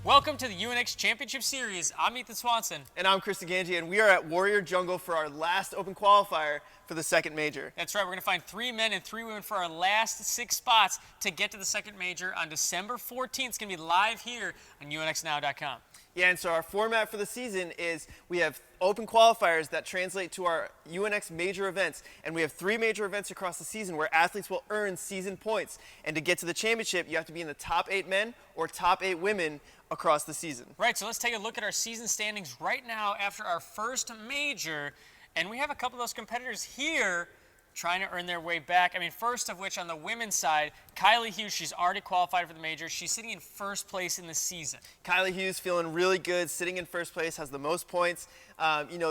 Welcome to the UNX Championship Series. I'm Ethan Swanson. And I'm Chris Ganji, and we are at Warrior Jungle for our last open qualifier for the second major. That's right, we're going to find 3 men and 3 women for our last 6 spots to get to the second major on December 14th. It's going to be live here on UNXnow.com. Yeah, and so our format for the season is we have open qualifiers that translate to our UNX major events, and we have 3 major events across the season where athletes will earn season points. And to get to the championship, you have to be in the top 8 men or top 8 women across the season. Right, so let's take a look at our season standings right now after our first major, and we have a couple of those competitors here trying to earn their way back. I mean, first of which on the women's side, Kylie Hughes, she's already qualified for the major. She's sitting in first place in the season. Kylie Hughes feeling really good, sitting in first place, has the most points.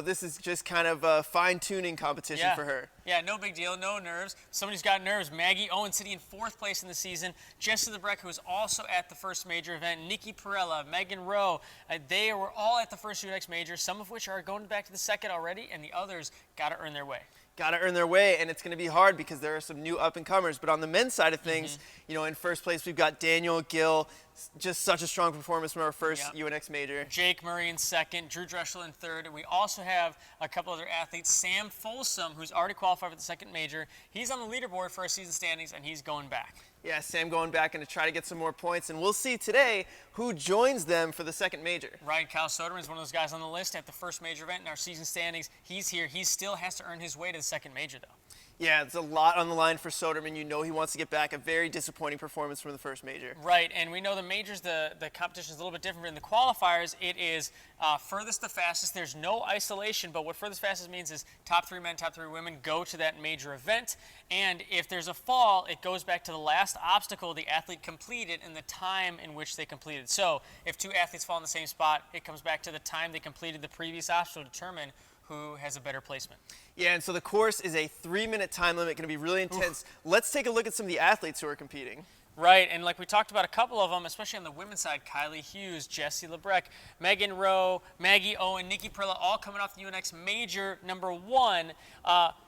This is just kind of a fine-tuning competition for her. Yeah, no big deal, no nerves. Somebody's got nerves. Maggie Owens sitting in 4th place in the season. Jesse LeBrec, who was also at the first major event. Nikki Perella, Megan Rowe. They were all at the first UNX major, some of which are going back to the second already, and the others got to earn their way. Got to earn their way, and it's going to be hard because there are some new up-and-comers. But on the men's side of things, in first place we've got Daniel Gill, just such a strong performance from our first UNX major. Jake Murray in second, Drew Dreschel in third, and we also have a couple other athletes. Sam Folsom, who's already qualified for the second major, he's on the leaderboard for our season standings, and he's going back. Yeah, Sam going back and to try to get some more points, and we'll see today who joins them for the second major. Right, Kyle Soderman is one of those guys on the list at the first major event in our season standings. He's here. He still has to earn his way to the second major, though. Yeah, it's a lot on the line for Soderman. You know he wants to get back. A very disappointing performance from the first major. Right, and we know the majors, the competition is a little bit different. In the qualifiers, it is furthest to fastest. There's no isolation, but what furthest fastest means is top 3 men, top 3 women go to that major event. And if there's a fall, it goes back to the last obstacle the athlete completed and the time in which they completed. So if 2 athletes fall in the same spot, it comes back to the time they completed the previous obstacle to determine who has a better placement. Yeah, and so the course is a 3-minute time limit, going to be really intense. Let's take a look at some of the athletes who are competing. Right, and like we talked about a couple of them, especially on the women's side, Kylie Hughes, Jesse LeBrec, Megan Rowe, Maggie Owens, Nikki Perella, all coming off the UNX major #1.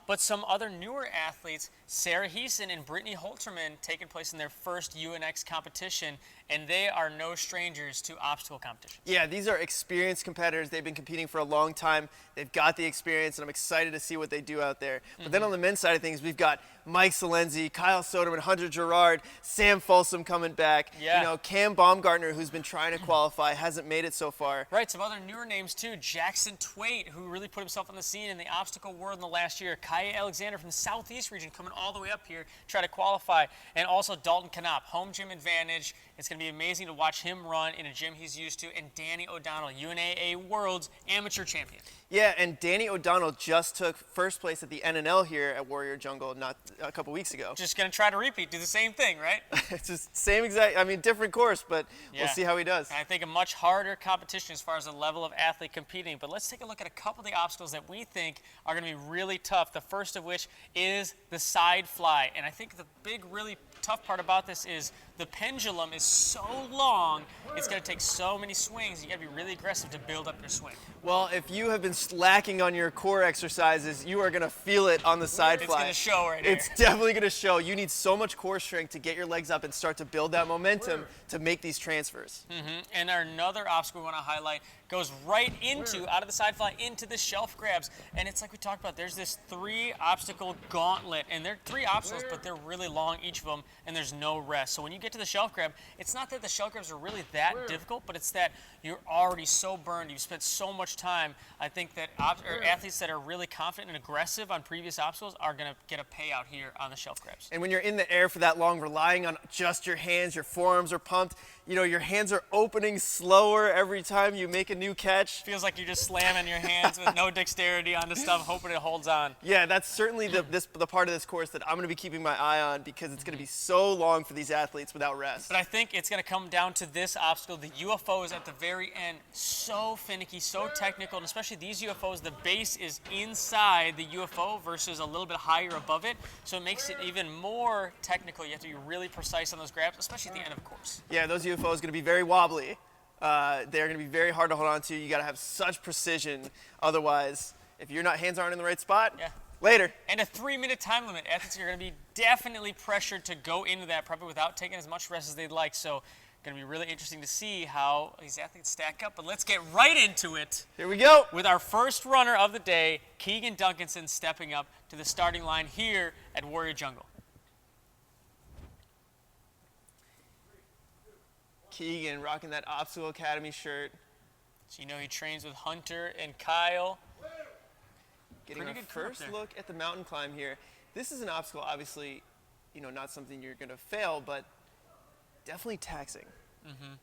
But some other newer athletes, Sarah Heeson and Brittany Holterman, taking place in their first UNX competition, and they are no strangers to obstacle competition. Yeah, these are experienced competitors. They've been competing for a long time. They've got the experience, and I'm excited to see what they do out there. But then on the men's side of things, we've got Mike Silenzio, Kyle Soderman, Hunter Gerard, Sam Folsom coming back. Yeah. Cam Baumgartner, who's been trying to qualify, hasn't made it so far. Right, some other newer names too. Jackson Twait, who really put himself on the scene in the obstacle world in the last year. Kaya Alexander from the Southeast region coming all the way up here, try to qualify. And also Dalton Can OP, home gym advantage. It's going to be amazing to watch him run in a gym he's used to. And Danny O'Donnell, UNAA World's amateur champion. Yeah, and Danny O'Donnell just took first place at the NNL here at Warrior Jungle not a couple weeks ago. Just going to try to repeat, do the same thing, right? It's just same exact, different course, but we'll see how he does. And I think a much harder competition as far as the level of athlete competing. But let's take a look at a couple of the obstacles that we think are going to be really tough. The first of which is the side fly. And I think the big, really tough part about this is the pendulum is so long, it's going to take so many swings. You got to be really aggressive to build up your swing. Well, if you have been slacking on your core exercises, you are going to feel it on the side fly. It's going to show right here. It's definitely going to show. You need so much core strength to get your legs up and start to build that momentum to make these transfers. And another obstacle we want to highlight goes right out of the side fly into the shelf grabs. And it's like we talked about, there's this 3-obstacle gauntlet. And they're 3 obstacles, but they're really long, each of them, and there's no rest. So when you get to the shelf grab, it's not that the shelf grabs are really that difficult, but it's that you're already so burned. You've spent so much time. I think that athletes that are really confident and aggressive on previous obstacles are going to get a payout here on the shelf grabs. And when you're in the air for that long, relying on just your hands, your forearms are pumped, your hands are opening slower every time you make a new catch. Feels like you're just slamming your hands with no dexterity onto stuff, hoping it holds on. Yeah, that's certainly the part of this course that I'm going to be keeping my eye on because it's going to be so long for these athletes without rest. But I think it's going to come down to this obstacle. The UFOs at the very end, so finicky, so technical, and especially these UFOs, the base is inside the UFO versus a little bit higher above it, so it makes it even more technical. You have to be really precise on those grabs, especially at the end of the course. Yeah, those UFOs are going to be very wobbly. They're going to be very hard to hold on to. You got to have such precision. Otherwise, if your hands aren't in the right spot, Later. And a 3-minute time limit. Athletes are going to be definitely pressured to go into that probably without taking as much rest as they'd like. So going to be really interesting to see how these athletes stack up. But let's get right into it. Here we go. With our first runner of the day, Keegan Duncanson stepping up to the starting line here at Warrior Jungle. Keegan rocking that Obstacle Academy shirt. So you know he trains with Hunter and Kyle. Getting our first look at the mountain climb here. This is an obstacle, obviously, you know, not something you're going to fail, but definitely taxing. Mm-hmm.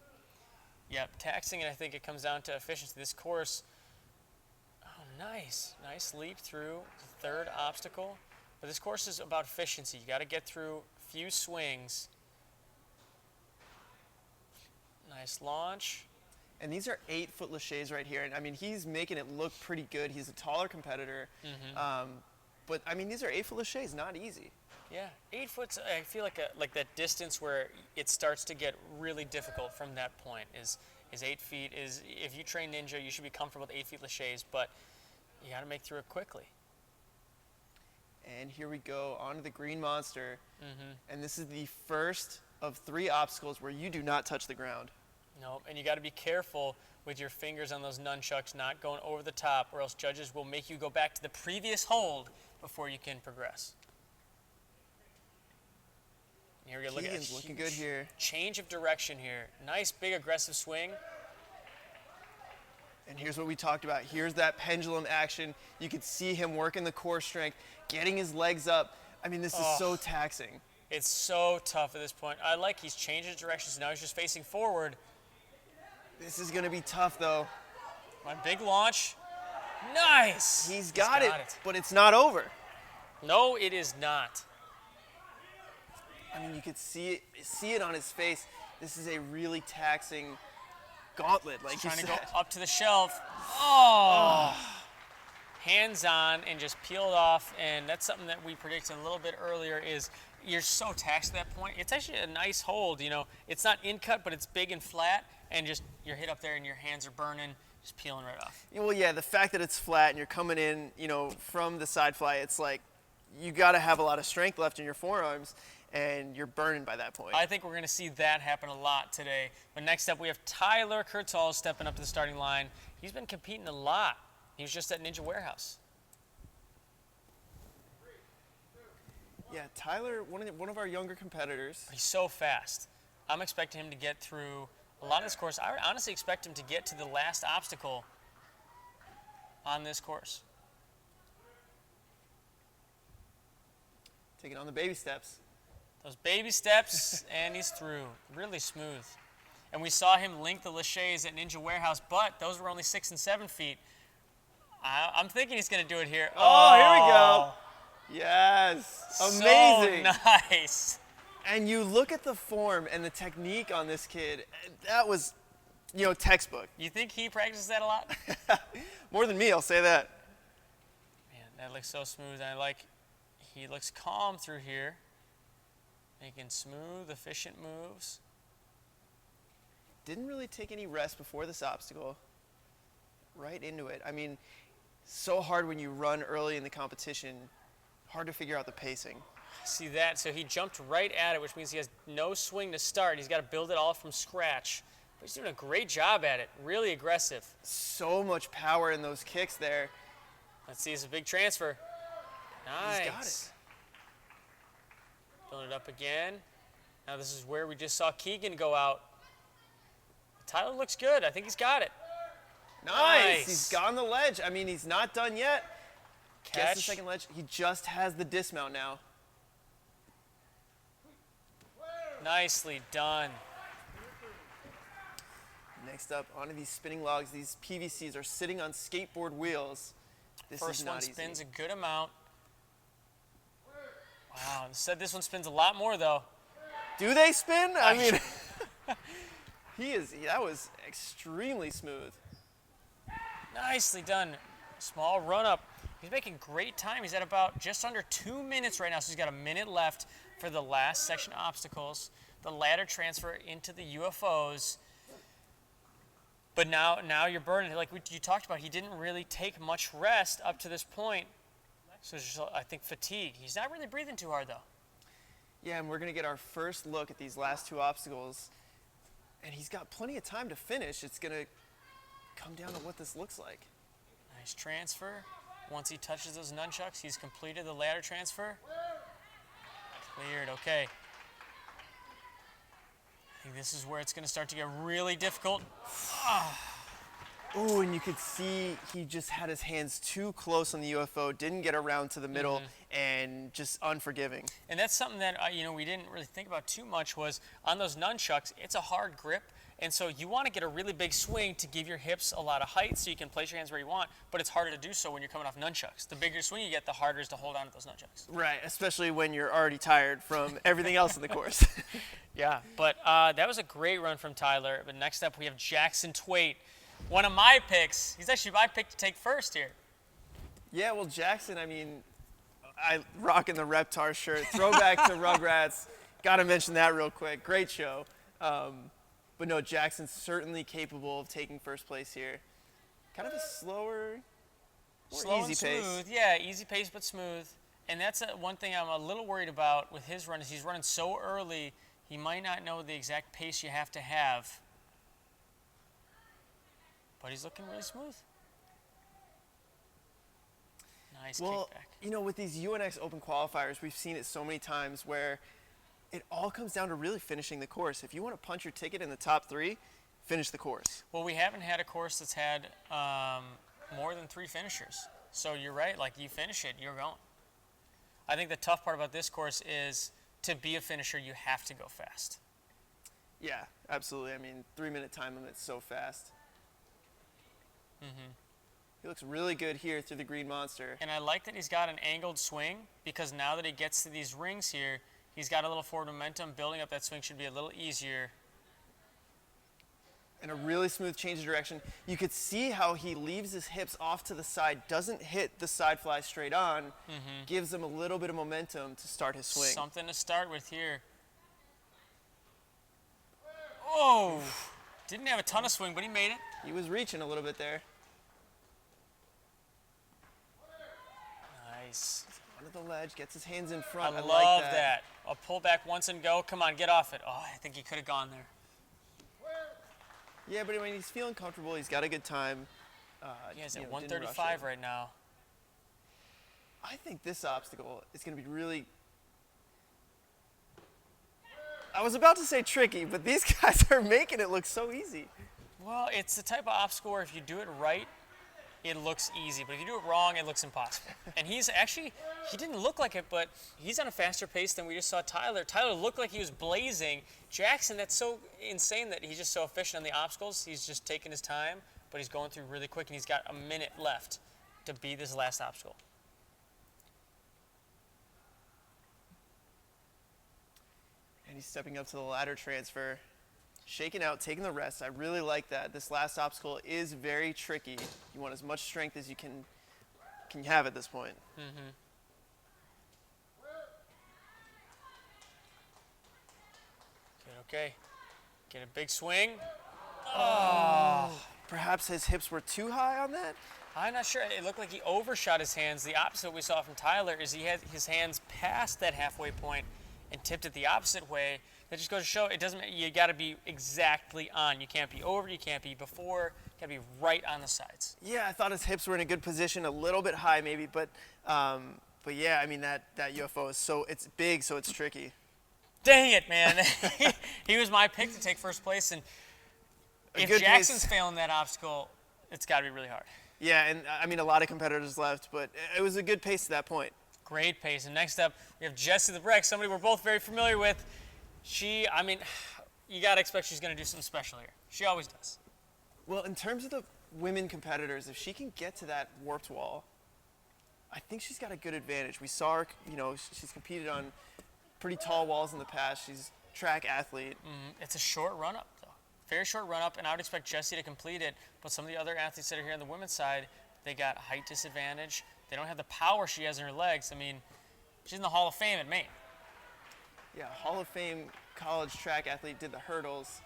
Yeah, taxing, and I think it comes down to efficiency. This course, oh, nice leap through the third obstacle. But this course is about efficiency. You got to get through a few swings. Nice launch. And these are 8-foot laches right here. And I mean, he's making it look pretty good. He's a taller competitor. Mm-hmm. But I mean, these are 8-foot laches, not easy. Yeah, 8 foot's, I feel like that distance where it starts to get really difficult from that point is 8 feet. If you train ninja, you should be comfortable with 8 feet laches, but you got to make through it quickly. And here we go onto the green monster. Mm-hmm. And this is the first of 3 obstacles where you do not touch the ground. No, and you got to be careful with your fingers on those nunchucks, not going over the top, or else judges will make you go back to the previous hold before you can progress. Here we go. Keegan's looking good here. Change of direction here. Nice, big, aggressive swing. And here's what we talked about. Here's that pendulum action. You could see him working the core strength, getting his legs up. I mean, this is so taxing. It's so tough at this point. I like he's changed his direction, so now he's just facing forward. This is going to be tough, though. My big launch. Nice. He's got it, but it's not over. No, it is not. I mean, you could see it on his face. This is a really taxing gauntlet. Like trying to go up to the shelf. Oh. Hands on and just peeled off. And that's something that we predicted a little bit earlier is you're so taxed at that point. It's actually a nice hold. You know, it's not in cut, but it's big and flat. And just you're hit up there and your hands are burning, just peeling right off. Well, yeah, the fact that it's flat and you're coming in, you know, from the side fly, it's like you got to have a lot of strength left in your forearms. And you're burning by that point. I think we're going to see that happen a lot today. But next up, we have Tyler Kurtal stepping up to the starting line. He's been competing a lot. He was just at Ninja Warehouse. Yeah, Tyler, one of our younger competitors. He's so fast. I'm expecting him to get through a lot of this course. I honestly expect him to get to the last obstacle on this course. Taking on the baby steps. Those baby steps, and he's through. Really smooth. And we saw him link the laches at Ninja Warehouse, but those were only 6 and 7 feet. I'm thinking he's going to do it here. Oh, here we go. Yes. Amazing. So nice. And you look at the form and the technique on this kid. That was, you know, textbook. You think he practices that a lot? More than me, I'll say that. Man, that looks so smooth. I like, he looks calm through here. Making smooth, efficient moves. Didn't really take any rest before this obstacle. Right into it. I mean, so hard when you run early in the competition. Hard to figure out the pacing. See that? So he jumped right at it, which means he has no swing to start. He's got to build it all from scratch. But he's doing a great job at it. Really aggressive. So much power in those kicks there. Let's see, it's a big transfer. Nice. He's got it. Filling it up again. Now this is where we just saw Keegan go out. Tyler looks good. I think he's got it. Nice. He's got on the ledge. I mean, he's not done yet. Catch. Gets the second ledge. He just has the dismount now. Nicely done. Next up, onto these spinning logs. These PVCs are sitting on skateboard wheels. This First is not one easy. spins a good amount. Wow, said this one spins a lot more though. Do they spin? I mean, that was extremely smooth. Nicely done. Small run up. He's making great time. He's at about just under 2 minutes right now, so he's got a minute left for the last section obstacles. The ladder transfer into the UFOs. But now you're burning. Like you talked about, he didn't really take much rest up to this point. So just, I think fatigue. He's not really breathing too hard though. Yeah, and we're going to get our first look at these last two obstacles. And he's got plenty of time to finish. It's going to come down to what this looks like. Nice transfer. Once he touches those nunchucks, he's completed the ladder transfer. Cleared, okay. I think this is where it's going to start to get really difficult. Oh, and you could see he just had his hands too close on the UFO, didn't get around to the middle, and just unforgiving. And that's something that we didn't really think about too much was on those nunchucks, it's a hard grip. And so you want to get a really big swing to give your hips a lot of height so you can place your hands where you want, but it's harder to do so when you're coming off nunchucks. The bigger swing you get, the harder it is to hold on to those nunchucks. Right, especially when you're already tired from everything else in the course. Yeah, but that was a great run from Tyler. But next up we have Jackson Twait. One of my picks. He's actually my pick to take first here. Yeah, well, Jackson, I mean, I rocking the Reptar shirt. Throwback to Rugrats. Got to mention that real quick. Great show. But no, Jackson's certainly capable of taking first place here. Kind of a slower, Slow easy and pace. smooth. Yeah, easy pace but smooth. And that's one thing I'm a little worried about with his run is he's running so early, he might not know the exact pace you have to have. But he's looking really smooth. Nice Well, kickback. you know, with these UNX Open qualifiers, we've seen it so many times where it all comes down to really finishing the course. If you want to punch your ticket in the top 3, finish the course. Well, we haven't had a course that's had more than 3 finishers. So you're right, like you finish it, you're going. I think the tough part about this course is to be a finisher, you have to go fast. Yeah, absolutely. I mean, 3-minute time limit's so fast. He looks really good here through the Green Monster. And I like that he's got an angled swing because now that he gets to these rings here, he's got a little forward momentum. Building up that swing should be a little easier. And a really smooth change of direction. You could see how he leaves his hips off to the side, doesn't hit the side fly straight on, gives him a little bit of momentum to start his swing. Something to start with here. Oh! Didn't have a ton of swing, but he made it. He was reaching a little bit there. Nice. Under the ledge, gets his hands in front. I like love that. A pull back once and go. Come on, get off it. Oh, I think he could have gone there. Yeah, but when he's feeling comfortable, he's got a good time. He has you at know, didn't rush 135 it. right now. I think this obstacle is going to be really... I was about to say tricky, but these guys are making it look so easy. Well, it's the type of obstacle where if you do it right, it looks easy. But if you do it wrong, it looks impossible. And he's actually, he didn't look like it, but he's on a faster pace than we just saw Tyler. Tyler looked like he was blazing. Jackson, that's so insane that he's just so efficient on the obstacles. He's just taking his time, but he's going through really quick, and he's got a minute left to beat this last obstacle. And he's stepping up to the ladder transfer. Shaking out, taking the rest. I really like that. This last obstacle is very tricky. You want as much strength as you can have at this point. Okay. Get a big swing. Perhaps his hips were too high on that? I'm not sure. It looked like he overshot his hands. The opposite we saw from Tyler is he had his hands past that halfway point and tipped it the opposite way. That just goes to show it doesn't. You got to be exactly on. You can't be over. You can't be before. You got to be right on the sides. Yeah, I thought his hips were in a good position, a little bit high maybe, but yeah, I mean that UFO is it's big, so it's tricky. Dang it, man! He was my pick to take first place, and if Jackson's failing that obstacle, it's got to be really hard. Yeah, and I mean a lot of competitors left, but it was a good pace to that point. Great pace. And next up, we have Jessie the Breck, somebody we're both very familiar with. I mean, you got to expect she's going to do something special here. She always does. Well, in terms of the women competitors, if she can get to that warped wall, I think she's got a good advantage. We saw her, she's competed on pretty tall walls in the past. She's a track athlete. It's a short run-up, though. Very short run-up, and I would expect Jessie to complete it. But some of the other athletes that are here on the women's side, they got height disadvantage. They don't have the power she has in her legs. I mean, she's in the Hall of Fame at Maine. Yeah, Hall of Fame college track athlete, did the hurdles.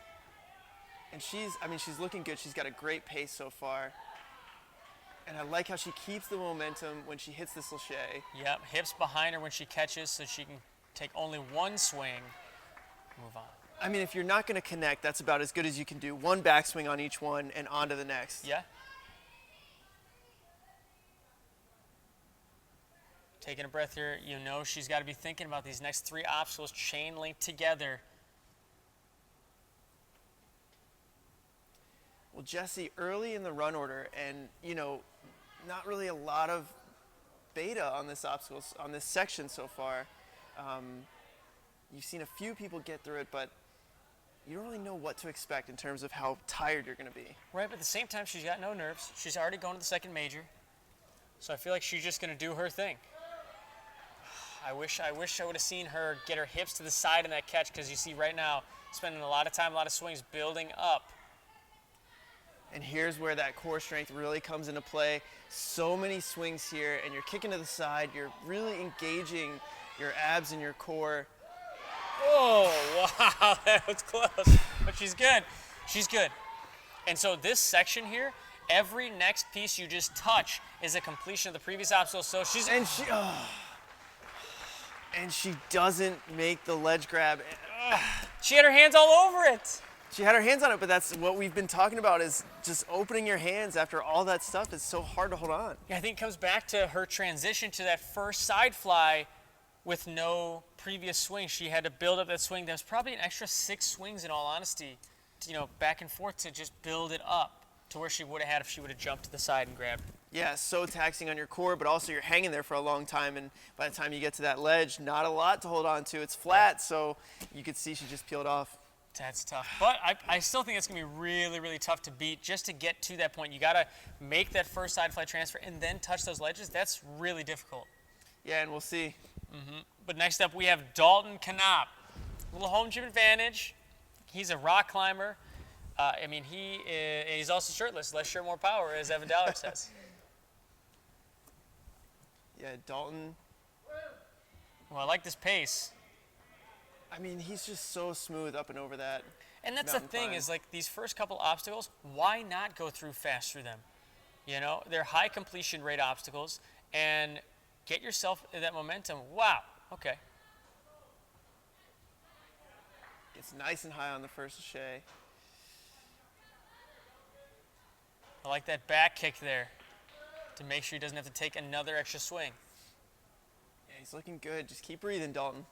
And she's looking good. She's got a great pace so far. And I like how she keeps the momentum when she hits this lâché. Yep, hips behind her when she catches so she can take only one swing, move on. I mean, if you're not going to connect, that's about as good as you can do. One backswing on each one and on to the next. Yeah. Taking a breath here, you know she's got to be thinking about these next 3 obstacles chain linked together. Well, Jesse, early in the run order, and, you know, not really a lot of beta on this obstacle, on this section so far. You've seen a few people get through it, but you don't really know what to expect in terms of how tired you're going to be. Right, but at the same time, she's got no nerves. She's already going to the second major. So I feel like she's just going to do her thing. I wish I would have seen her get her hips to the side in that catch, because you see right now, spending a lot of time, a lot of swings building up. And here's where that core strength really comes into play. So many swings here, and you're kicking to the side. You're really engaging your abs and your core. Oh, wow, that was close. But she's good. She's good. And so this section here, every next piece you just touch is a completion of the previous obstacle. So she's... And she doesn't make the ledge grab. She had her hands all over it. She had her hands on it, but that's what we've been talking about, is just opening your hands after all that stuff. It's so hard to hold on. Yeah, I think it comes back to her transition to that first side fly with no previous swing. She had to build up that swing. There was probably an extra 6 swings, in all honesty, you know, back and forth to just build it up to where she would have had if she would have jumped to the side and grabbed. Yeah, so taxing on your core, but also you're hanging there for a long time, and by the time you get to that ledge, not a lot to hold on to. It's flat, so you could see she just peeled off. That's tough. But I still think it's going to be really, really tough to beat just to get to that point. You got to make that first side fly transfer and then touch those ledges. That's really difficult. Yeah, and we'll see. But next up, we have Dalton Can OP. A little home gym advantage. He's a rock climber. I mean, he's also shirtless. Less shirt, more power, as Evan Dallard says. Yeah, Dalton. Well, I like this pace. I mean, he's just so smooth up and over that. And that's the thing, is like these first couple obstacles, why not go through fast through them? You know, they're high completion rate obstacles, and get yourself that momentum. Wow, okay. It's nice and high on the first lâché. I like that back kick there to make sure he doesn't have to take another extra swing. Yeah, he's looking good. Just keep breathing, Dalton.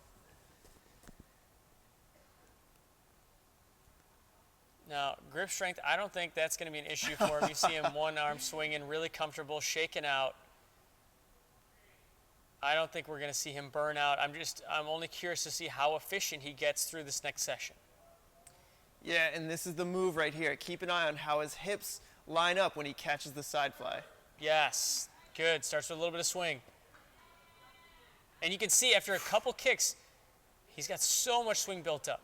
Now, grip strength, I don't think that's going to be an issue for him. You see him one arm swinging, really comfortable, shaking out. I don't think we're going to see him burn out. I'm only curious to see how efficient he gets through this next session. Yeah, and this is the move right here. Keep an eye on how his hips line up when he catches the side fly. Yes, good. Starts with a little bit of swing. And you can see after a couple kicks, he's got so much swing built up.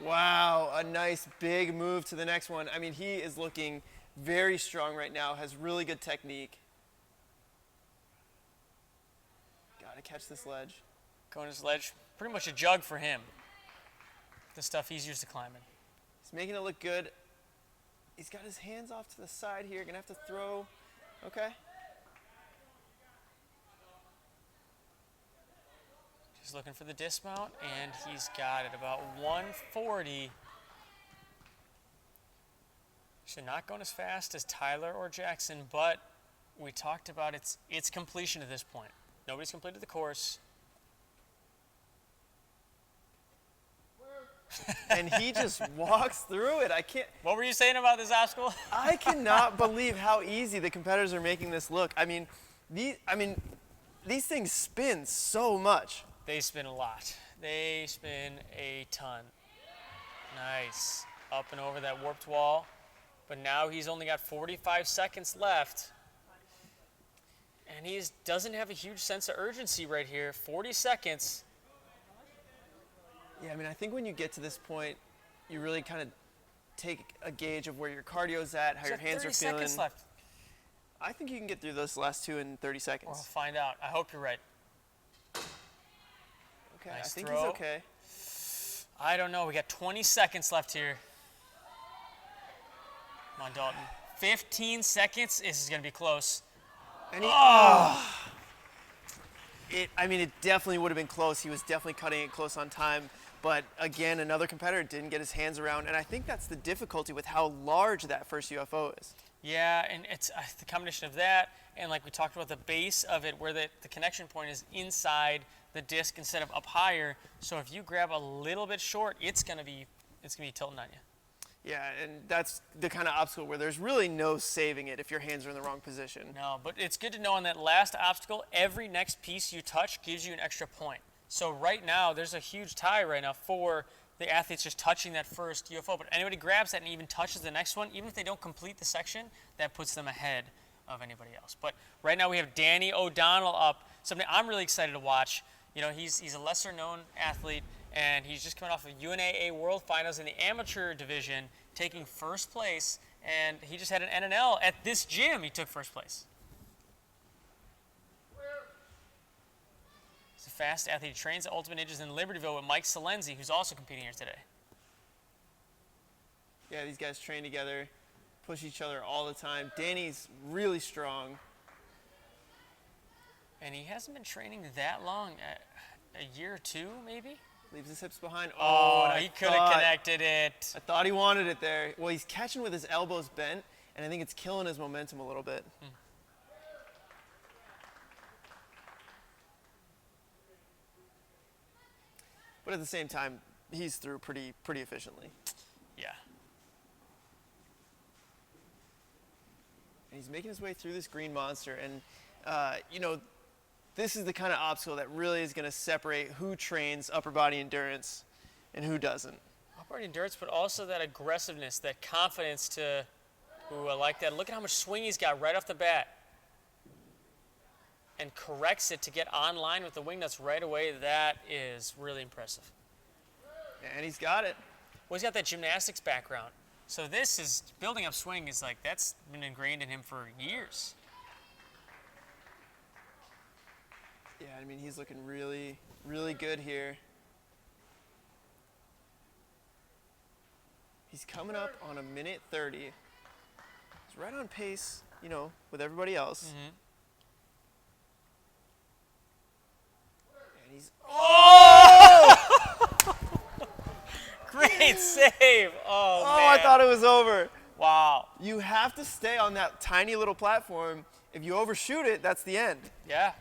Wow, a nice big move to the next one. I mean, he is looking very strong right now, has really good technique. Got to catch this ledge. Going to this ledge, pretty much a jug for him. The stuff he's used to climbing. He's making it look good. He's got his hands off to the side here. Gonna have to throw. Okay. He's looking for the dismount, and he's got it about 140. So not going as fast as Tyler or Jackson, but we talked about its completion at this point. Nobody's completed the course. And he just walks through it. I can't. What were you saying about this obstacle? I cannot believe how easy the competitors are making this look. I mean, these things spin so much. They spin a lot. They spin a ton. Nice. Up and over that warped wall. But now he's only got 45 seconds left. And he doesn't have a huge sense of urgency right here. 40 seconds. Yeah, I mean, I think when you get to this point, you really kind of take a gauge of where your cardio's at, how your hands are feeling. 30 seconds left. I think you can get through those last two in 30 seconds. We'll find out. I hope you're right. Okay, Nice I think throw. he's okay. I don't know. We got 20 seconds left here. Come on, Dalton. 15 seconds. This is going to be close. And it definitely would have been close. He was definitely cutting it close on time. But again, another competitor didn't get his hands around. And I think that's the difficulty with how large that first UFO is. Yeah, and it's the combination of that and like we talked about the base of it where the connection point is inside the disc instead of up higher. So if you grab a little bit short, it's gonna be tilting on you. Yeah, and that's the kind of obstacle where there's really no saving it if your hands are in the wrong position. No, but it's good to know on that last obstacle, every next piece you touch gives you an extra point. So right now, there's a huge tie right now for the athletes just touching that first UFO. But anybody grabs that and even touches the next one, even if they don't complete the section, that puts them ahead of anybody else. But right now we have Danny O'Donnell up, something I'm really excited to watch. You know, he's a lesser known athlete, and he's just coming off of UNAA World Finals in the amateur division, taking first place, and he just had an NNL at this gym. He took first place. He's a fast athlete. He trains at Ultimate Ninjas in Libertyville with Mike Silenzio, who's also competing here today. Yeah, these guys train together, push each other all the time. Danny's really strong. And he hasn't been training that long, a year or two maybe? Leaves his hips behind. Oh, he could have connected it. I thought he wanted it there. Well, he's catching with his elbows bent, and I think it's killing his momentum a little bit. But at the same time, he's through pretty efficiently. Yeah. And he's making his way through this green monster, and you know, this is the kind of obstacle that really is going to separate who trains upper body endurance and who doesn't. Upper body endurance, but also that aggressiveness, that confidence to, ooh, I like that. Look at how much swing he's got right off the bat. And corrects it to get online with the wing nuts right away. That is really impressive. And he's got it. Well, he's got that gymnastics background. So this is, building up swing is like, that's been ingrained in him for years. Yeah, I mean, he's looking really good here. He's coming up on a minute 30. He's right on pace, you know, with everybody else. Mm-hmm. And he's, oh! Great save. Oh, man. I thought it was over. Wow. You have to stay on that tiny little platform. If you overshoot it, that's the end. Yeah.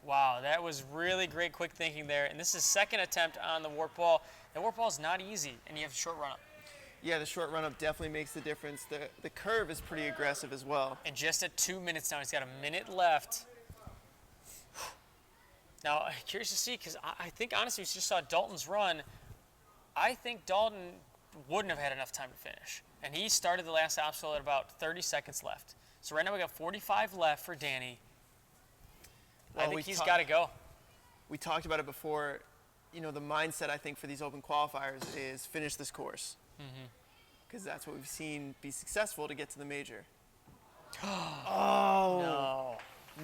Wow, that was really great quick thinking there. And this is his second attempt on the warp ball. The warp ball is not easy, and you have a short run up. Yeah, the short run up definitely makes the difference. The curve is pretty aggressive as well. And just at 2 minutes now, he's got a minute left. Now, I'm curious to see, because I think honestly, we just saw Dalton's run. I think Dalton wouldn't have had enough time to finish. And he started the last obstacle at about 30 seconds left. So right now we got 45 left for Danny. Well, I think he's got to go. We talked about it before. You know, the mindset, I think, for these open qualifiers is finish this course. Because that's what we've seen be successful to get to the major. Oh, No.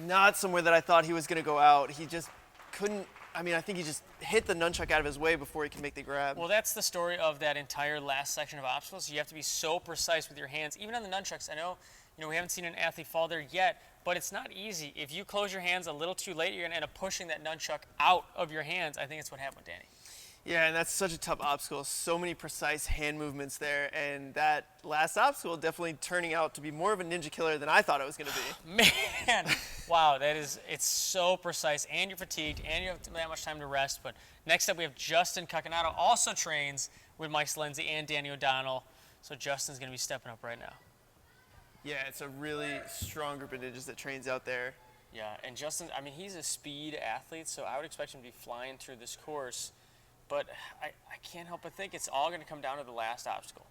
Not somewhere that I thought he was going to go out. He just couldn't. I mean, I think he just hit the nunchuck out of his way before he can make the grab. Well, that's the story of that entire last section of obstacles. You have to be so precise with your hands, even on the nunchucks. I know, you know, we haven't seen an athlete fall there yet, but it's not easy. If you close your hands a little too late, you're going to end up pushing that nunchuck out of your hands. I think that's what happened with Danny. Yeah, and that's such a tough obstacle. So many precise hand movements there, and that last obstacle definitely turning out to be more of a ninja killer than I thought it was going to be. Man, wow, it's so precise, and you're fatigued, and you have that much time to rest. But next up, we have Justin Kakinada, also trains with Mike Silenzio and Danny O'Donnell. So Justin's going to be stepping up right now. Yeah, it's a really strong group of ninjas that trains out there. Yeah, and Justin, I mean, he's a speed athlete, so I would expect him to be flying through this course. But I can't help but think it's all going to come down to the last obstacle.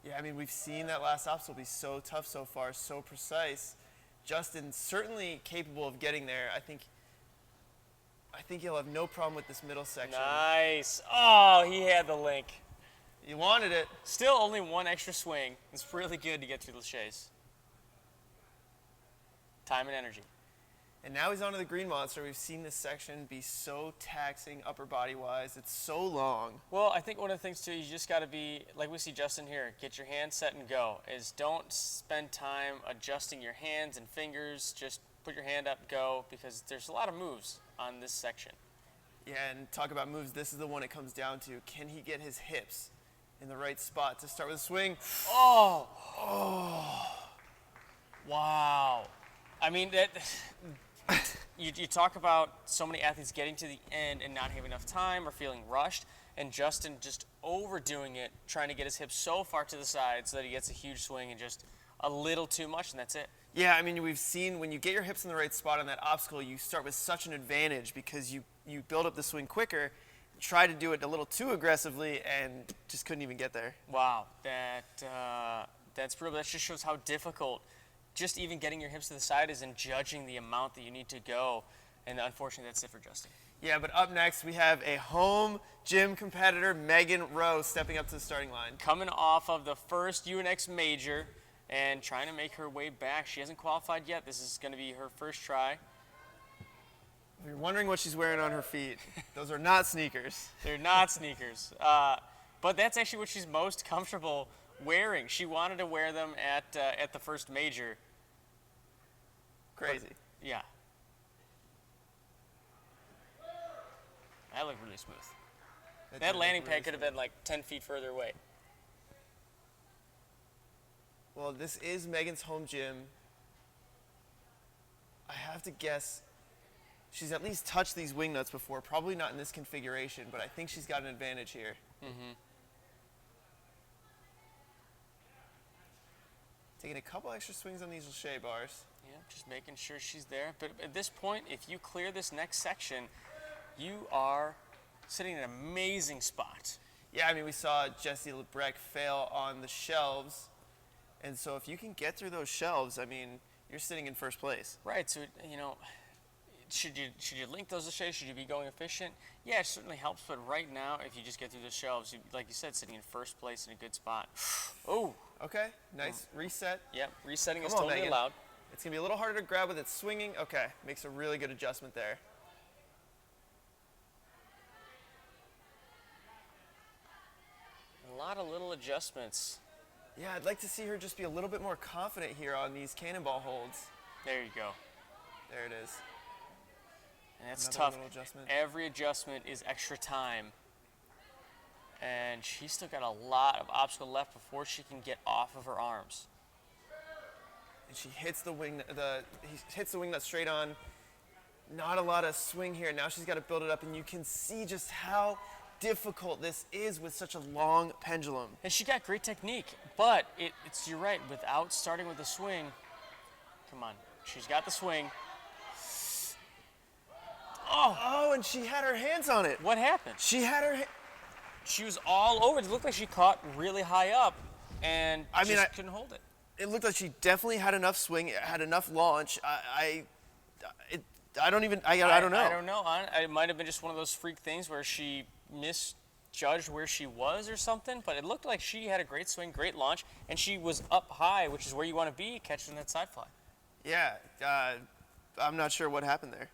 Yeah, I mean, we've seen that last obstacle be so tough so far, so precise. Justin's certainly capable of getting there. I think he'll have no problem with this middle section. Nice. Oh, he had the link. He wanted it. Still only one extra swing. It's really good to get through the chase. Time and energy. And now he's onto the green monster. We've seen this section be so taxing upper body wise. It's so long. Well, I think one of the things too, you just got to be, like we see Justin here, get your hand set and go. Is don't spend time adjusting your hands and fingers. Just put your hand up, go, because there's a lot of moves on this section. Yeah, and talk about moves. This is the one it comes down to. Can he get his hips in the right spot to start with a swing? Oh! Wow. I mean, you talk about so many athletes getting to the end and not having enough time or feeling rushed, and Justin just overdoing it, trying to get his hips so far to the side so that he gets a huge swing and just a little too much, and that's it. Yeah, I mean, we've seen when you get your hips in the right spot on that obstacle, you start with such an advantage because you build up the swing quicker, try to do it a little too aggressively, and just couldn't even get there. Wow, that's brutal. That just shows how difficult just even getting your hips to the side is and judging the amount that you need to go. And unfortunately, that's it for Justin. Yeah, but up next, we have a home gym competitor, Megan Rowe, stepping up to the starting line. Coming off of the first UNX major and trying to make her way back. She hasn't qualified yet. This is going to be her first try. If you're wondering what she's wearing on her feet, those are not sneakers. They're not sneakers. But that's actually what she's most comfortable wearing. She wanted to wear them at the first major. Crazy. But, yeah. That looked really smooth. That landing pad could have been like 10 feet further away. Well, this is Megan's home gym. I have to guess she's at least touched these wing nuts before. Probably not in this configuration, but I think she's got an advantage here. Mm-hmm. Taking a couple extra swings on these Lachey bars. Yeah, just making sure she's there. But at this point, if you clear this next section, you are sitting in an amazing spot. Yeah, I mean, we saw Jesse Lebrecht fail on the shelves. And so if you can get through those shelves, I mean, you're sitting in first place. Right, so, should you link those Lachey? Should you be going efficient? Yeah, it certainly helps, but right now, if you just get through the shelves, like you said, sitting in first place in a good spot. Oh. Okay, nice reset. Yep, resetting is Come on, totally Megan. allowed. It's going to be a little harder to grab with it swinging. Okay, makes a really good adjustment there. A lot of little adjustments. Yeah, I'd like to see her just be a little bit more confident here on these cannonball holds. There you go. There it is. And that's Another tough. little adjustment. Every adjustment is extra time. And she's still got a lot of obstacle left before she can get off of her arms. And she hits the wing, hits the wing nut straight on. Not a lot of swing here. Now she's got to build it up, and you can see just how difficult this is with such a long pendulum. And she got great technique, but you're right, without starting with the swing, come on, she's got the swing. Oh, and she had her hands on it. What happened? She had her She was all over it. It looked like she caught really high up and couldn't hold it. It looked like she definitely had enough swing, had enough launch. I don't know. I don't know. It might have been just one of those freak things where she misjudged where she was or something, but it looked like she had a great swing, great launch, and she was up high, which is where you want to be, catching that side fly. Yeah, I'm not sure what happened there.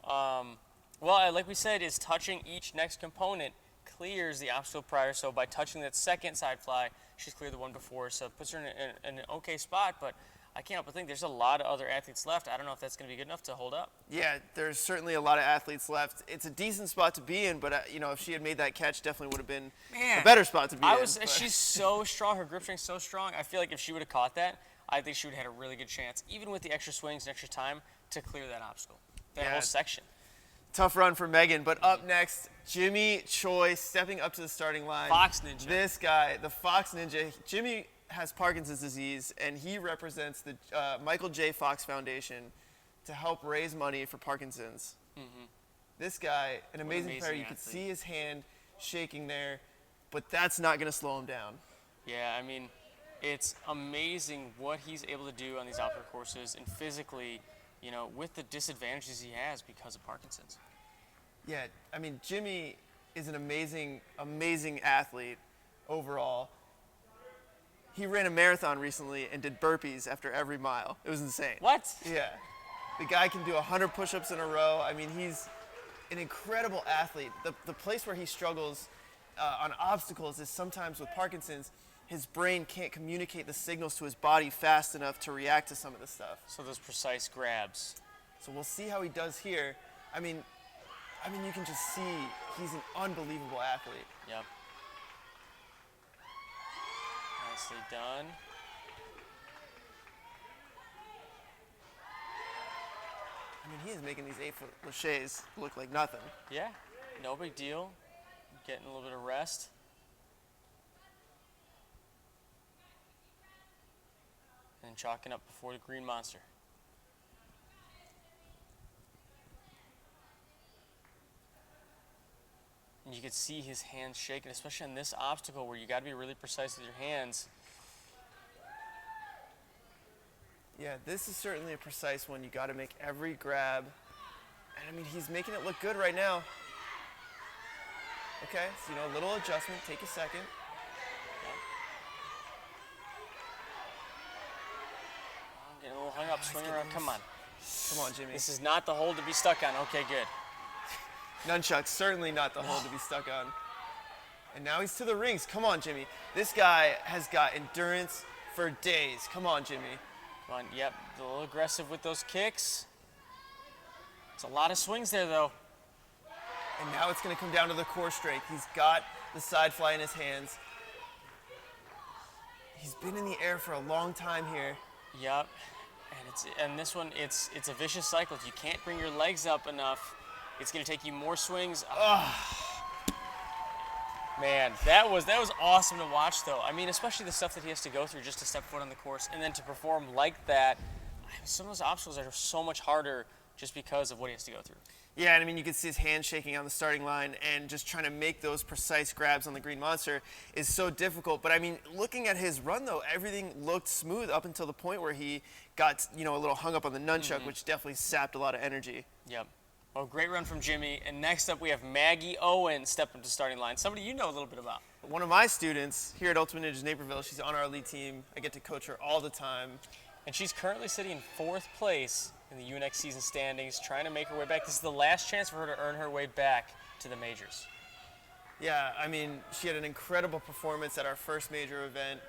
Well, like we said, is touching each next component clears the obstacle prior. So by touching that second side fly, she's cleared the one before, so it puts her in an okay spot, but I can't help but think there's a lot of other athletes left. I don't know if that's going to be good enough to hold up. Yeah, there's certainly a lot of athletes left. It's a decent spot to be in, but if she had made that catch, definitely would have been a better spot to be in. She's so strong. Her grip strength's so strong. I feel like if she would have caught that, I think she would have had a really good chance, even with the extra swings and extra time, to clear that obstacle, that whole section. Tough run for Megan, but up next, Jimmy Choi stepping up to the starting line. Fox Ninja. This guy, the Fox Ninja. Jimmy has Parkinson's disease, and he represents the Michael J. Fox Foundation to help raise money for Parkinson's. Mm-hmm. This guy, an amazing player. You could see his hand shaking there, but that's not going to slow him down. Yeah, I mean, it's amazing what he's able to do on these outdoor courses and physically, with the disadvantages he has because of Parkinson's. Yeah, I mean, Jimmy is an amazing, amazing athlete overall. He ran a marathon recently and did burpees after every mile. It was insane. What? Yeah. The guy can do 100 push-ups in a row. I mean, he's an incredible athlete. The place where he struggles on obstacles is sometimes with Parkinson's, his brain can't communicate the signals to his body fast enough to react to some of the stuff. So those precise grabs. So we'll see how he does here. I mean, you can just see he's an unbelievable athlete. Yep. Nicely done. I mean, he is making these 8-foot laches look like nothing. Yeah, no big deal. Getting a little bit of rest. And chalking up before the green monster. And you can see his hands shaking, especially on this obstacle where you got to be really precise with your hands. Yeah, this is certainly a precise one. You got to make every grab. And I mean, he's making it look good right now. Okay, so a little adjustment. Take a second. I'm getting a little hung up, swing around. Come on. Come on, Jimmy. This is not the hold to be stuck on. Okay, good. Nunchuck, certainly not the hold to be stuck on. And now he's to the rings. Come on, Jimmy. This guy has got endurance for days. Come on, Jimmy. Come on, yep, a little aggressive with those kicks. It's a lot of swings there, though. And now it's going to come down to the core strength. He's got the side fly in his hands. He's been in the air for a long time here. Yep, and this one, it's a vicious cycle. If you can't bring your legs up enough, it's going to take you more swings. Man, that was awesome to watch, though. I mean, especially the stuff that he has to go through just to step foot on the course, and then to perform like that. Some of those obstacles are so much harder just because of what he has to go through. Yeah, and I mean, you can see his hand shaking on the starting line, and just trying to make those precise grabs on the green monster is so difficult. But I mean, looking at his run, though, everything looked smooth up until the point where he got, a little hung up on the nunchuck, which definitely sapped a lot of energy. Yep. Well, great run from Jimmy. And next up, we have Maggie Owens step up to starting line. Somebody you know a little bit about. One of my students here at Ultimate Ninjas Naperville, she's on our elite team. I get to coach her all the time. And she's currently sitting in 4th place in the UNX season standings, trying to make her way back. This is the last chance for her to earn her way back to the majors. Yeah, I mean, she had an incredible performance at our first major event.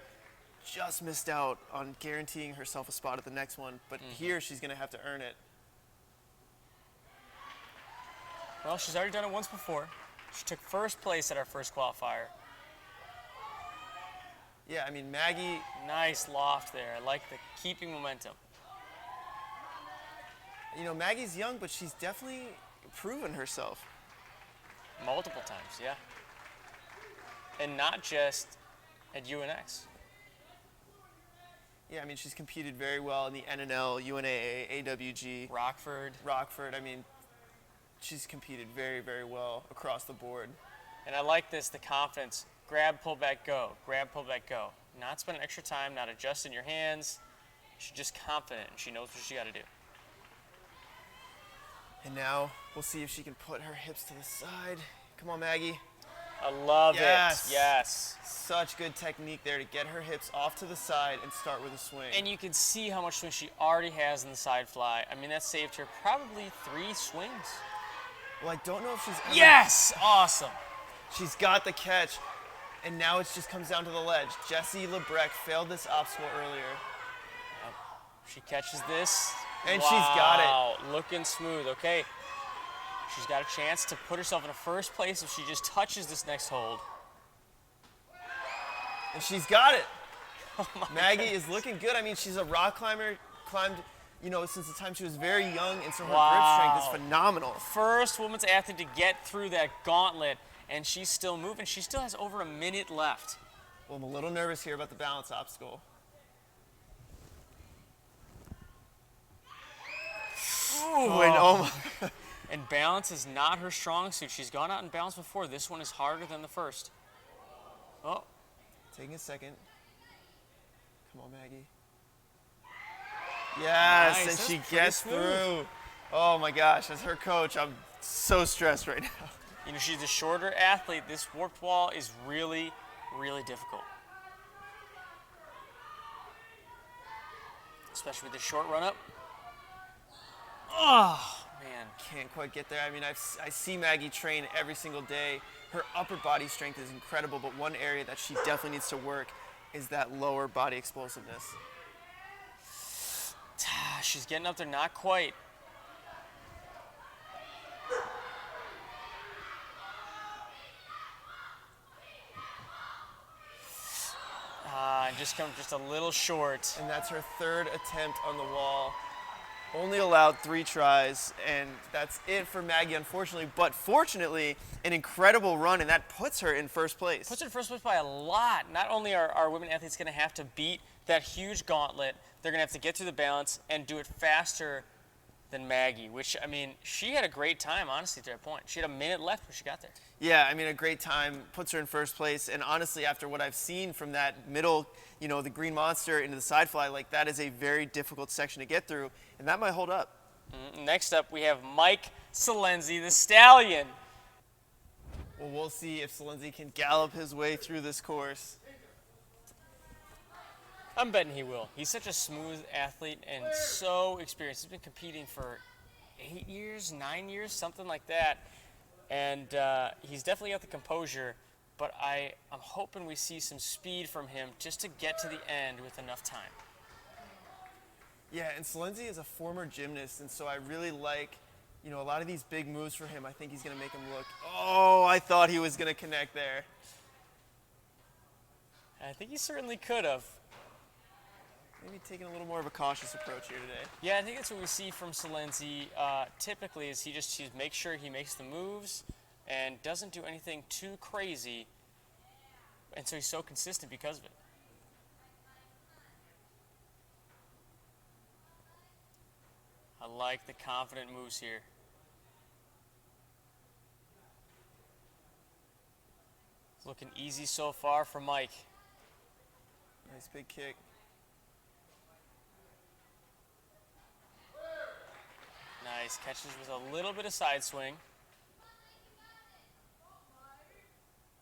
Just missed out on guaranteeing herself a spot at the next one. But here, she's going to have to earn it. Well, she's already done it once before. She took 1st place at our first qualifier. Yeah, I mean, Maggie. Nice loft there. I like the keeping momentum. Maggie's young, but she's definitely proven herself. Multiple times, yeah. And not just at UNX. Yeah, I mean, she's competed very well in the NNL, UNAA, AWG. Rockford, I mean, she's competed very, very well across the board. And I like this, the confidence. Grab, pull back, go. Grab, pull back, go. Not spending extra time, not adjusting your hands. She's just confident, and she knows what she got to do. And now we'll see if she can put her hips to the side. Come on, Maggie. I love it. Yes. Such good technique there to get her hips off to the side and start with a swing. And you can see how much swing she already has in the side fly. I mean, that saved her probably 3 swings. Well, I don't know if she's ever... Yes! Awesome. She's got the catch, and now it just comes down to the ledge. Jessie Lebrecq failed this obstacle earlier. She catches this. And wow, she's got it. Looking smooth. Okay. She's got a chance to put herself in a 1st place if she just touches this next hold. And she's got it. Oh Maggie is looking good. I mean, she's a rock climber, climbed, since the time she was very young, and so her grip strength is phenomenal. First women's athlete to get through that gauntlet, and she's still moving. She still has over a minute left. Well, I'm a little nervous here about the balance obstacle. And balance is not her strong suit. She's gone out in balance before. This one is harder than the first. Oh. Taking a second. Come on, Maggie. Yes, nice. And she gets through. Oh my gosh, as her coach, I'm so stressed right now. She's a shorter athlete. This warped wall is really, really difficult. Especially with the short run up. Oh, man. Can't quite get there. I mean, I see Maggie train every single day. Her upper body strength is incredible, but one area that she definitely needs to work is that lower body explosiveness. She's getting up there, not quite. Just come just a little short. And that's her third attempt on the wall. Only allowed 3 tries, and that's it for Maggie, unfortunately. But fortunately, an incredible run, and that puts her in first place. Puts her in first place by a lot. Not only are our women athletes going to have to beat that huge gauntlet, they're going to have to get through the balance and do it faster than Maggie, which, I mean, she had a great time, honestly, to that point. She had a minute left when she got there. Yeah, I mean, a great time, puts her in first place, and honestly, after what I've seen from that middle, you know, the green monster into the side fly, like, that is a very difficult section to get through, and that might hold up. Next up, we have Mike Silenzio, the Stallion. Well, we'll see if Silenzio can gallop his way through this course. I'm betting he will. He's such a smooth athlete and so experienced. He's been competing for 8 years, 9 years, something like that. And he's definitely got the composure, but I'm hoping we see some speed from him just to get to the end with enough time. Yeah, and Silenzio is a former gymnast, and so I really like, you know, a lot of these big moves for him. I think he's going to make him look, oh, I thought he was going to connect there. I think he certainly could have. Maybe taking a little more of a cautious approach here today. Yeah, I think that's what we see from Silenzio. Typically, is he makes sure he makes the moves and doesn't do anything too crazy, and so he's so consistent because of it. I like the confident moves here. It's looking easy so far for Mike. Nice big kick. Nice. Catches with a little bit of side swing.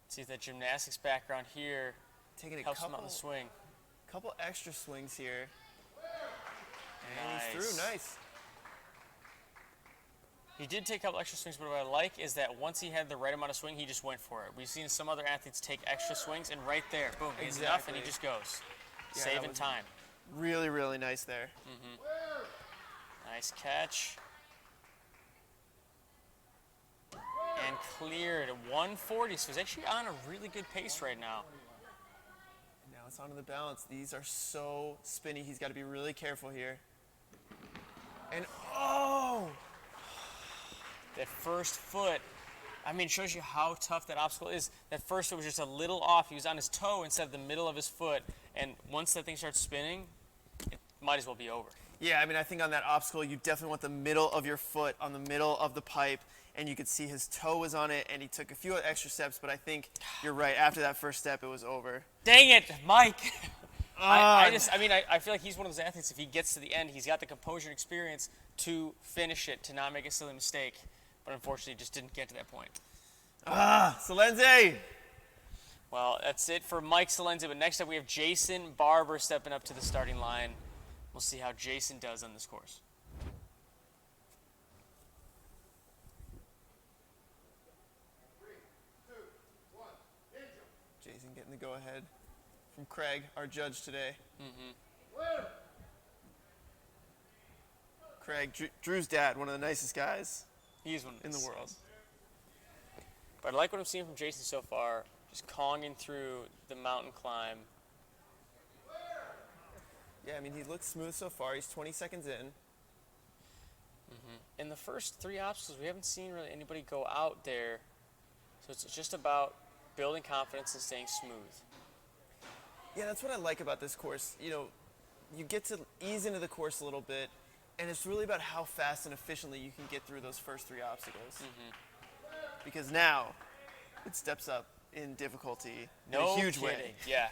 See if that gymnastics background here Taking a helps him out in the swing. couple extra swings here. And Nice. he's through. Nice. He did take a couple extra swings, but what I like is that once he had the right amount of swing, he just went for it. We've seen some other athletes take extra swings, and right there, boom, he's enough, and he just goes. Yeah, Saving time. Really, really nice there. Nice catch. And cleared at 140, so he's actually on a really good pace right now. Now it's onto the balance. These are so spinny. He's got to be really careful here. And oh! That first foot, I mean, shows you how tough that obstacle is. That first foot was just a little off. He was on his toe instead of the middle of his foot. And once that thing starts spinning, it might as well be over. Yeah, I mean, I think on that obstacle, you definitely want the middle of your foot on the middle of the pipe. And you could see his toe was on it, and he took a few extra steps. But I think you're right. After that first step, it was over. Dang it, Mike. I feel like he's one of those athletes, if he gets to the end, he's got the composure and experience to finish it, to not make a silly mistake. But unfortunately, just didn't get to that point. Silenzio! Well, that's it for Mike Silenzio. But next up, we have Jason Barber stepping up to the starting line. We'll see how Jason does on this course. Jason getting the go-ahead from Craig, our judge today. Craig, Drew's dad, one of the nicest guys He's one in the world. But I like what I'm seeing from Jason so far. Just conging through the mountain climb. Yeah, I mean, he looks smooth so far. He's 20 seconds in. In the first 3 obstacles, we haven't seen really anybody go out there. So it's just about building confidence and staying smooth. Yeah, that's what I like about this course. You know, you get to ease into the course a little bit, and it's really about how fast and efficiently you can get through those first 3 obstacles. Because now, it steps up in difficulty in a huge way. Yeah.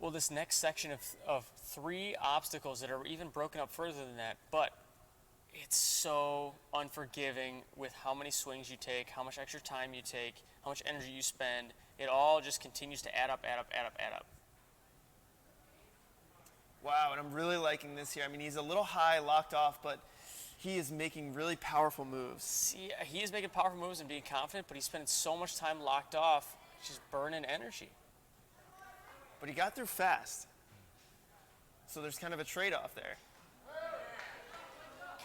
Well, this next section of 3 obstacles that are even broken up further than that, but it's so unforgiving with how many swings you take, how much extra time you take, how much energy you spend. It all just continues to add up. Wow, and I'm really liking this here. I mean, he's a little high, locked off, but he is making really powerful moves. See, he is making powerful moves and being confident, but he's spending so much time locked off, just burning energy. But he got through fast. So there's kind of a trade-off there.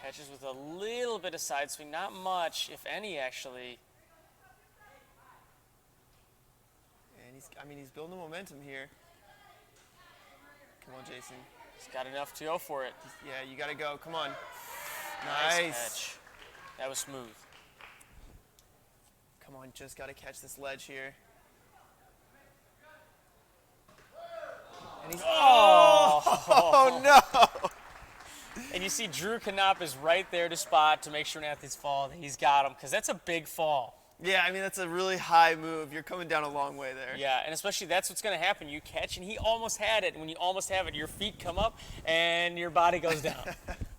Catches with a little bit of side swing, not much, if any, actually. And he's building momentum here. Come on, Jason. He's got enough to go for it. Yeah, you got to go. Come on. Nice catch. That was smooth. Come on, just got to catch this ledge here. And he's, oh no! And you see Drew Can OP is right there to spot to make sure an athlete's fall. He's got him, because that's a big fall. Yeah, I mean, that's a really high move. You're coming down a long way there. Yeah, and especially that's what's going to happen. You catch, and he almost had it. And when you almost have it, your feet come up, and your body goes down.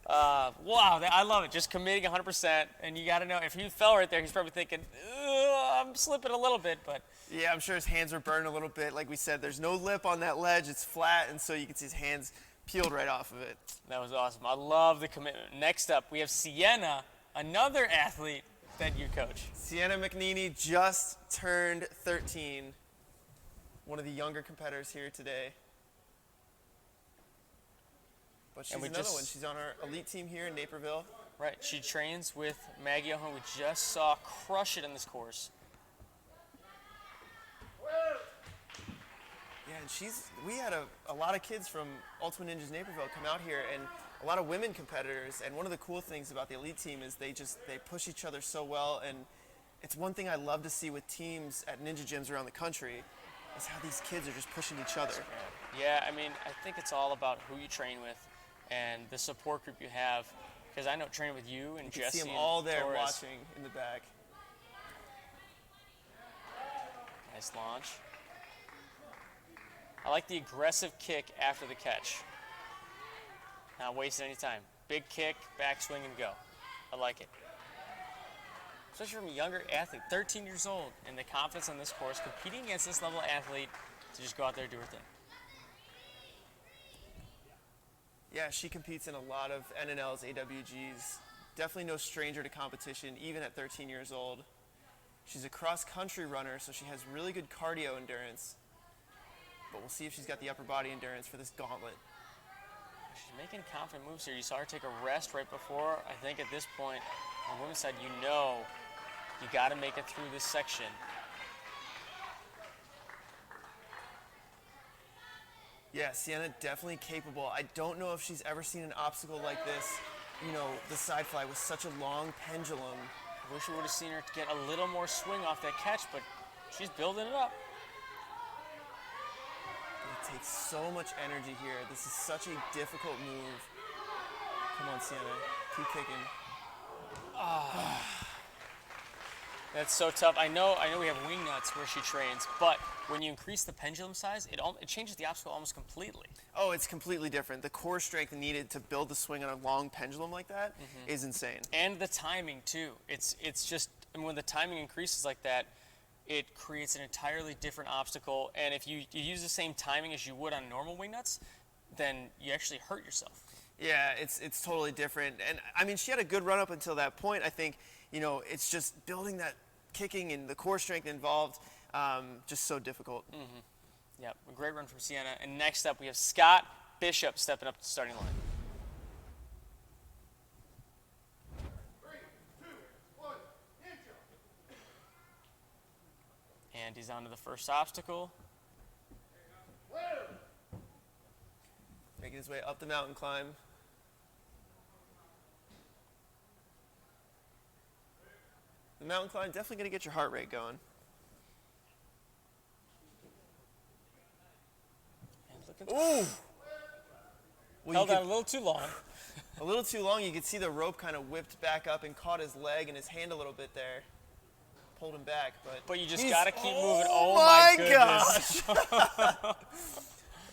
Wow, I love it. Just committing 100%. And you got to know, if he fell right there, he's probably thinking, I'm slipping a little bit, but. Yeah, I'm sure his hands were burning a little bit. Like we said, there's no lip on that ledge. It's flat, and so you can see his hands peeled right off of it. That was awesome. I love the commitment. Next up, we have Siena, another athlete that you coach. Siena Makni just turned 13. One of the younger competitors here today. But she's another one. She's on our elite team here in Naperville. Right. She trains with Maggie Owens, who we just saw crush it in this course. Yeah, and we had a lot of kids from Ultimate Ninjas Naperville come out here, and a lot of women competitors. And one of the cool things about the elite team is they push each other so well. And it's one thing I love to see with teams at ninja gyms around the country is how these kids are just pushing each other. Yeah, I mean, I think it's all about who you train with and the support group you have. Because I know training with you and Jesse. See them all there Torres. watching in the back. Nice launch. I like the aggressive kick after the catch. Not wasting any time. Big kick, backswing, and go. I like it. Especially from a younger athlete, 13 years old, and the confidence on this course, competing against this level of athlete to just go out there and do her thing. Yeah, she competes in a lot of NNLs, AWGs. Definitely no stranger to competition, even at 13 years old. She's a cross-country runner, so she has really good cardio endurance. But we'll see if she's got the upper body endurance for this gauntlet. She's making confident moves here. You saw her take a rest right before. I think at this point, on the women's side, you know you got to make it through this section. Yeah, Siena definitely capable. I don't know if she's ever seen an obstacle like this. You know, the side fly with such a long pendulum. I wish we would have seen her get a little more swing off that catch, but she's building it up. It takes so much energy here. This is such a difficult move. Come on, Siena. Keep kicking. That's so tough. I know we have wing nuts where she trains, but when you increase the pendulum size, it changes the obstacle almost completely. Oh, it's completely different. The core strength needed to build the swing on a long pendulum like that is insane. And the timing too. It's just, I mean, when the timing increases like that, it creates an entirely different obstacle. And if you use the same timing as you would on normal wing nuts, then you actually hurt yourself. Yeah, it's totally different. And I mean, she had a good run up until that point. I think, you know, it's just building that kicking and the core strength involved, just so difficult. Yeah, a great run from Siena. And next up, we have Scott Bishop stepping up to the starting line. 3, 2, 1, and jump. And he's on to the first obstacle. Making his way up the mountain climb. The mountain climb definitely going to get your heart rate going. Ooh! Well, Held out a little too long. a little too long. You could see the rope kind of whipped back up and caught his leg and his hand a little bit there. Pulled him back, but you just got to keep moving. Oh my goodness. Gosh!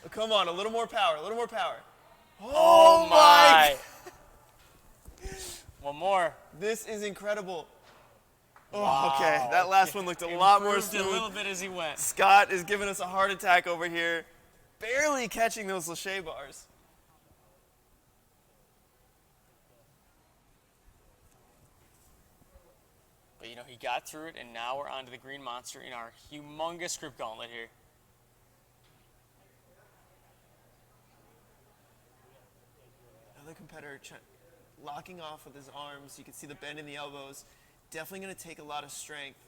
Come on, a little more power, a little more power. Oh my. One more. This is incredible. Oh, Wow. okay. That last one looked a lot more Improved smooth. a little bit as he went. Scott is giving us a heart attack over here. Barely catching those lache bars. He got through it, and now we're on to the green monster in our humongous grip gauntlet here. Another competitor locking off with his arms. You can see the bend in the elbows. Definitely going to take a lot of strength.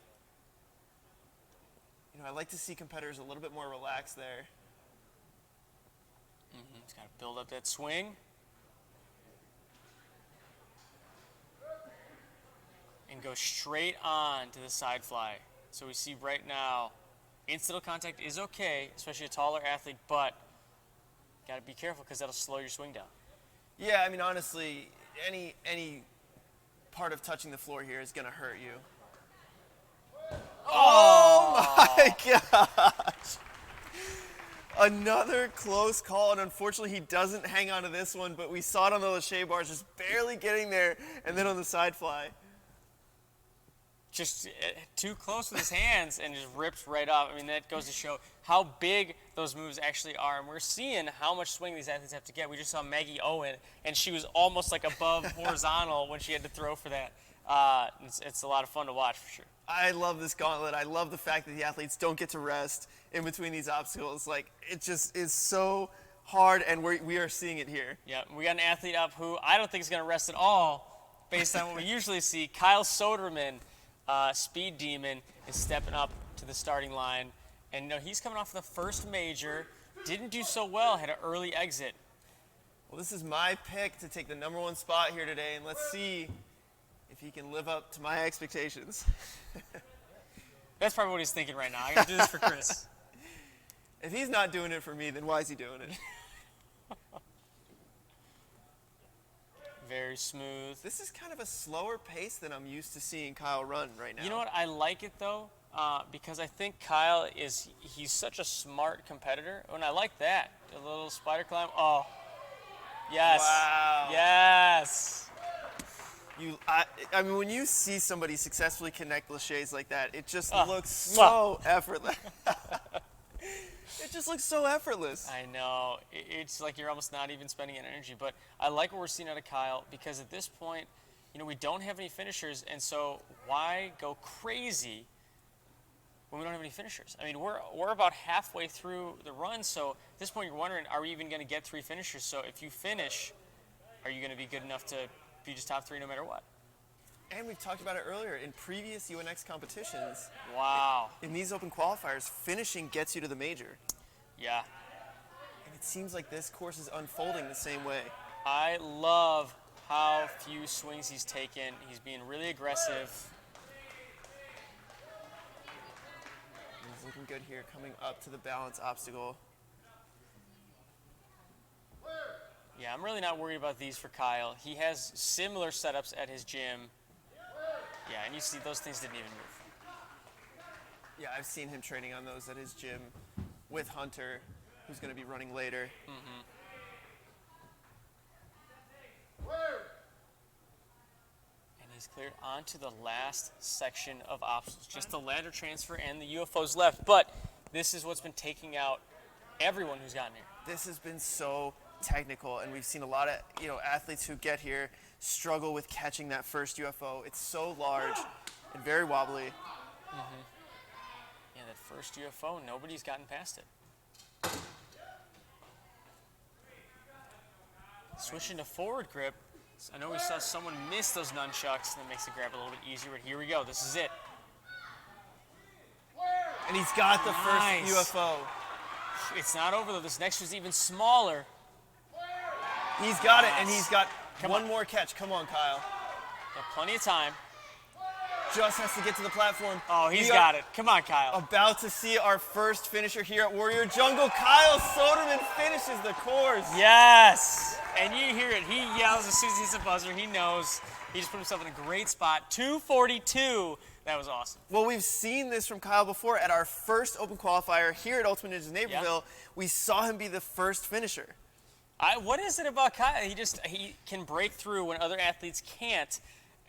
I like to see competitors a little bit more relaxed there. He's got to build up that swing. And go straight on to the side fly. So we see right now, incidental contact is okay, especially a taller athlete, but got to be careful because that'll slow your swing down. Yeah, I mean, honestly, any part of touching the floor here is going to hurt you. Oh my gosh! Another close call, and unfortunately he doesn't hang on to this one, but we saw it on the Lachey bars, just barely getting there, and then on the side fly. Just too close with his hands and just rips right off. I mean, that goes to show how big those moves actually are. And we're seeing how much swing these athletes have to get. We just saw Maggie Owens, and she was almost like above horizontal when she had to throw for that. It's a lot of fun to watch for sure. I love this gauntlet. I love the fact that the athletes don't get to rest in between these obstacles. Like, it just is so hard, and we are seeing it here. Yeah, we got an athlete up who I don't think is going to rest at all based on what we usually see. Kyle Soderman, Speed Demon, is stepping up to the starting line. And he's coming off the first major, didn't do so well, had an early exit. Well, this is my pick to take the #1 spot here today, and let's see if he can live up to my expectations. That's probably what he's thinking right now. I got to do this for Chris. If he's not doing it for me, then why is he doing it? Very smooth. This is kind of a slower pace than I'm used to seeing Kyle run right now. You know what? I like it, though, because I think Kyle he's such a smart competitor. And I like that. A little spider climb. Oh, yes. Wow. Yes. I mean, when you see somebody successfully connect laches like that, it just looks mwah. so effortless. It just looks so effortless. I know. It's like you're almost not even spending any energy. But I like what we're seeing out of Kyle because at this point, we don't have any finishers. And so why go crazy when we don't have any finishers? I mean, we're about halfway through the run. So at this point, you're wondering, are we even going to get 3 finishers? So if you finish, are you going to be good enough to be just top 3 no matter what? And we've talked about it earlier in previous UNX competitions. Wow. In these open qualifiers, finishing gets you to the major. Yeah. And it seems like this course is unfolding the same way. I love how few swings he's taken. He's being really aggressive. He's looking good here, coming up to the balance obstacle. Yeah, I'm really not worried about these for Kyle. He has similar setups at his gym. Yeah, and you see those things didn't even move. Yeah, I've seen him training on those at his gym with Hunter, who's going to be running later. And he's cleared onto the last section of obstacles. Just the ladder transfer and the UFOs left. But this is what's been taking out everyone who's gotten here. This has been so technical, and we've seen a lot of athletes who get here struggle with catching that first UFO. It's so large and very wobbly. Yeah, that first UFO, nobody's gotten past it. Switching to forward grip. I know we saw someone miss those nunchucks, and that makes the grab a little bit easier, but here we go. This is it. And he's got the Nice. first UFO. It's not over, though. This next one's even smaller. He's got it, and he's got Come one on. more catch. Come on, Kyle. Got plenty of time. Just has to get to the platform. Oh, he's We are got it. Come on, Kyle. About to see our first finisher here at Warrior Jungle. Kyle Soderman finishes the course. Yes! And you hear it. He yells as soon as he hits the buzzer. He knows. He just put himself in a great spot. 2:42. That was awesome. Well, we've seen this from Kyle before at our first open qualifier here at Ultimate Ninjas Naperville. We saw him be the first finisher. What is it about Kyle? He can break through when other athletes can't.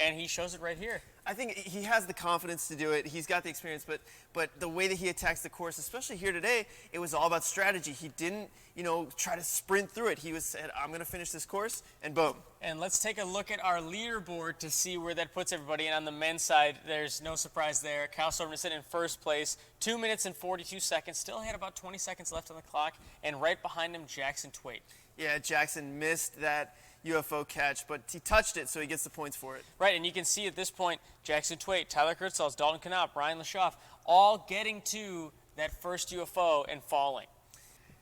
And he shows it right here. I think he has the confidence to do it. He's got the experience, but the way that he attacks the course, especially here today, it was all about strategy. He didn't, try to sprint through it. He said, I'm going to finish this course, and boom. And let's take a look at our leaderboard to see where that puts everybody. And on the men's side, there's no surprise there. Kyle Sorben sitting in first place, 2 minutes and 42 seconds. Still had about 20 seconds left on the clock. And right behind him, Jackson Twait. Yeah, Jackson missed that UFO catch, but he touched it, so he gets the points for it. Right, and you can see at this point, Jackson Twait, Tyler Kurtzels, Dalton Can OP, Ryan Lashoff, all getting to that first UFO and falling.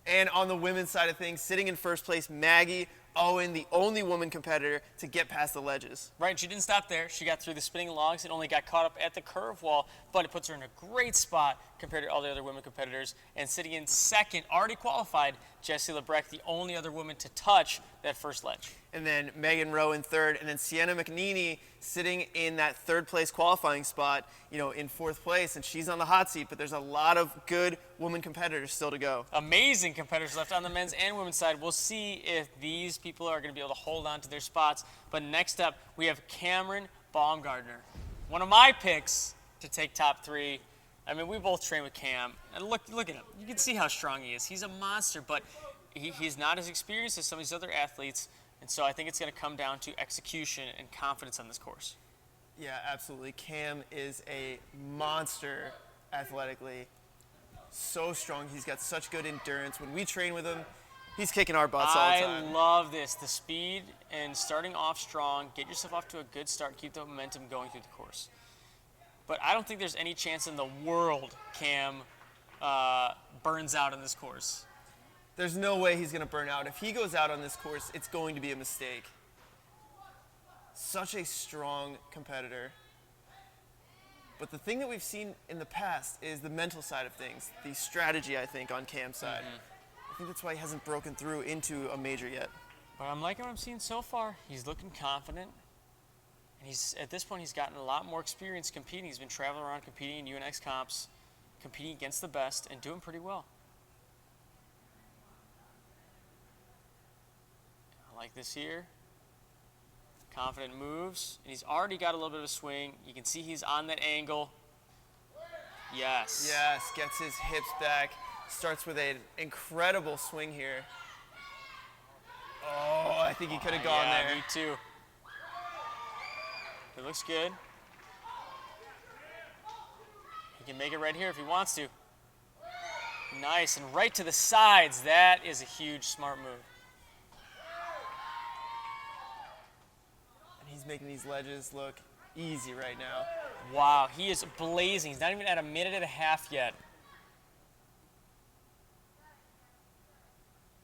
And on the women's side of things, sitting in first place, Maggie Owens, the only woman competitor to get past the ledges. Right, she didn't stop there. She got through the spinning logs and only got caught up at the curve wall, but it puts her in a great spot compared to all the other women competitors. And sitting in second, already qualified, Jessie Lebrecht, the only other woman to touch that first ledge. And then Megan Rowe in third, and then Siena Makni sitting in that third place qualifying spot, in fourth place, and she's on the hot seat, but there's a lot of good women competitors still to go. Amazing competitors left on the men's and women's side. We'll see if these people are going to be able to hold on to their spots. But next up, we have Cameron Baumgartner, one of my picks to take top three. I mean, we both train with Cam, and look at him. You can see how strong he is. He's a monster, but he's not as experienced as some of these other athletes. And so I think it's going to come down to execution and confidence on this course. Yeah, absolutely. Cam is a monster athletically. So strong. He's got such good endurance. When we train with him, he's kicking our butts all the time. I love this. The speed and starting off strong. Get yourself off to a good start. Keep the momentum going through the course. But I don't think there's any chance in the world Cam burns out on this course. There's no way he's going to burn out. If he goes out on this course, it's going to be a mistake. Such a strong competitor. But the thing that we've seen in the past is the mental side of things, the strategy, I think, on Cam's side. I think that's why he hasn't broken through into a major yet. But I'm liking what I'm seeing so far. He's looking confident. And at this point, he's gotten a lot more experience competing. He's been traveling around competing in UNX comps, competing against the best, and doing pretty well. I like this here. Confident moves, and he's already got a little bit of a swing. You can see he's on that angle. Yes. Yes, gets his hips back. Starts with an incredible swing here. Oh, I think he could have gone yeah, there. Me too. It looks good. He can make it right here if he wants to. Nice, and right to the sides. That is a huge, smart move. And he's making these ledges look easy right now. Wow, he is blazing. He's not even at a minute and a half yet.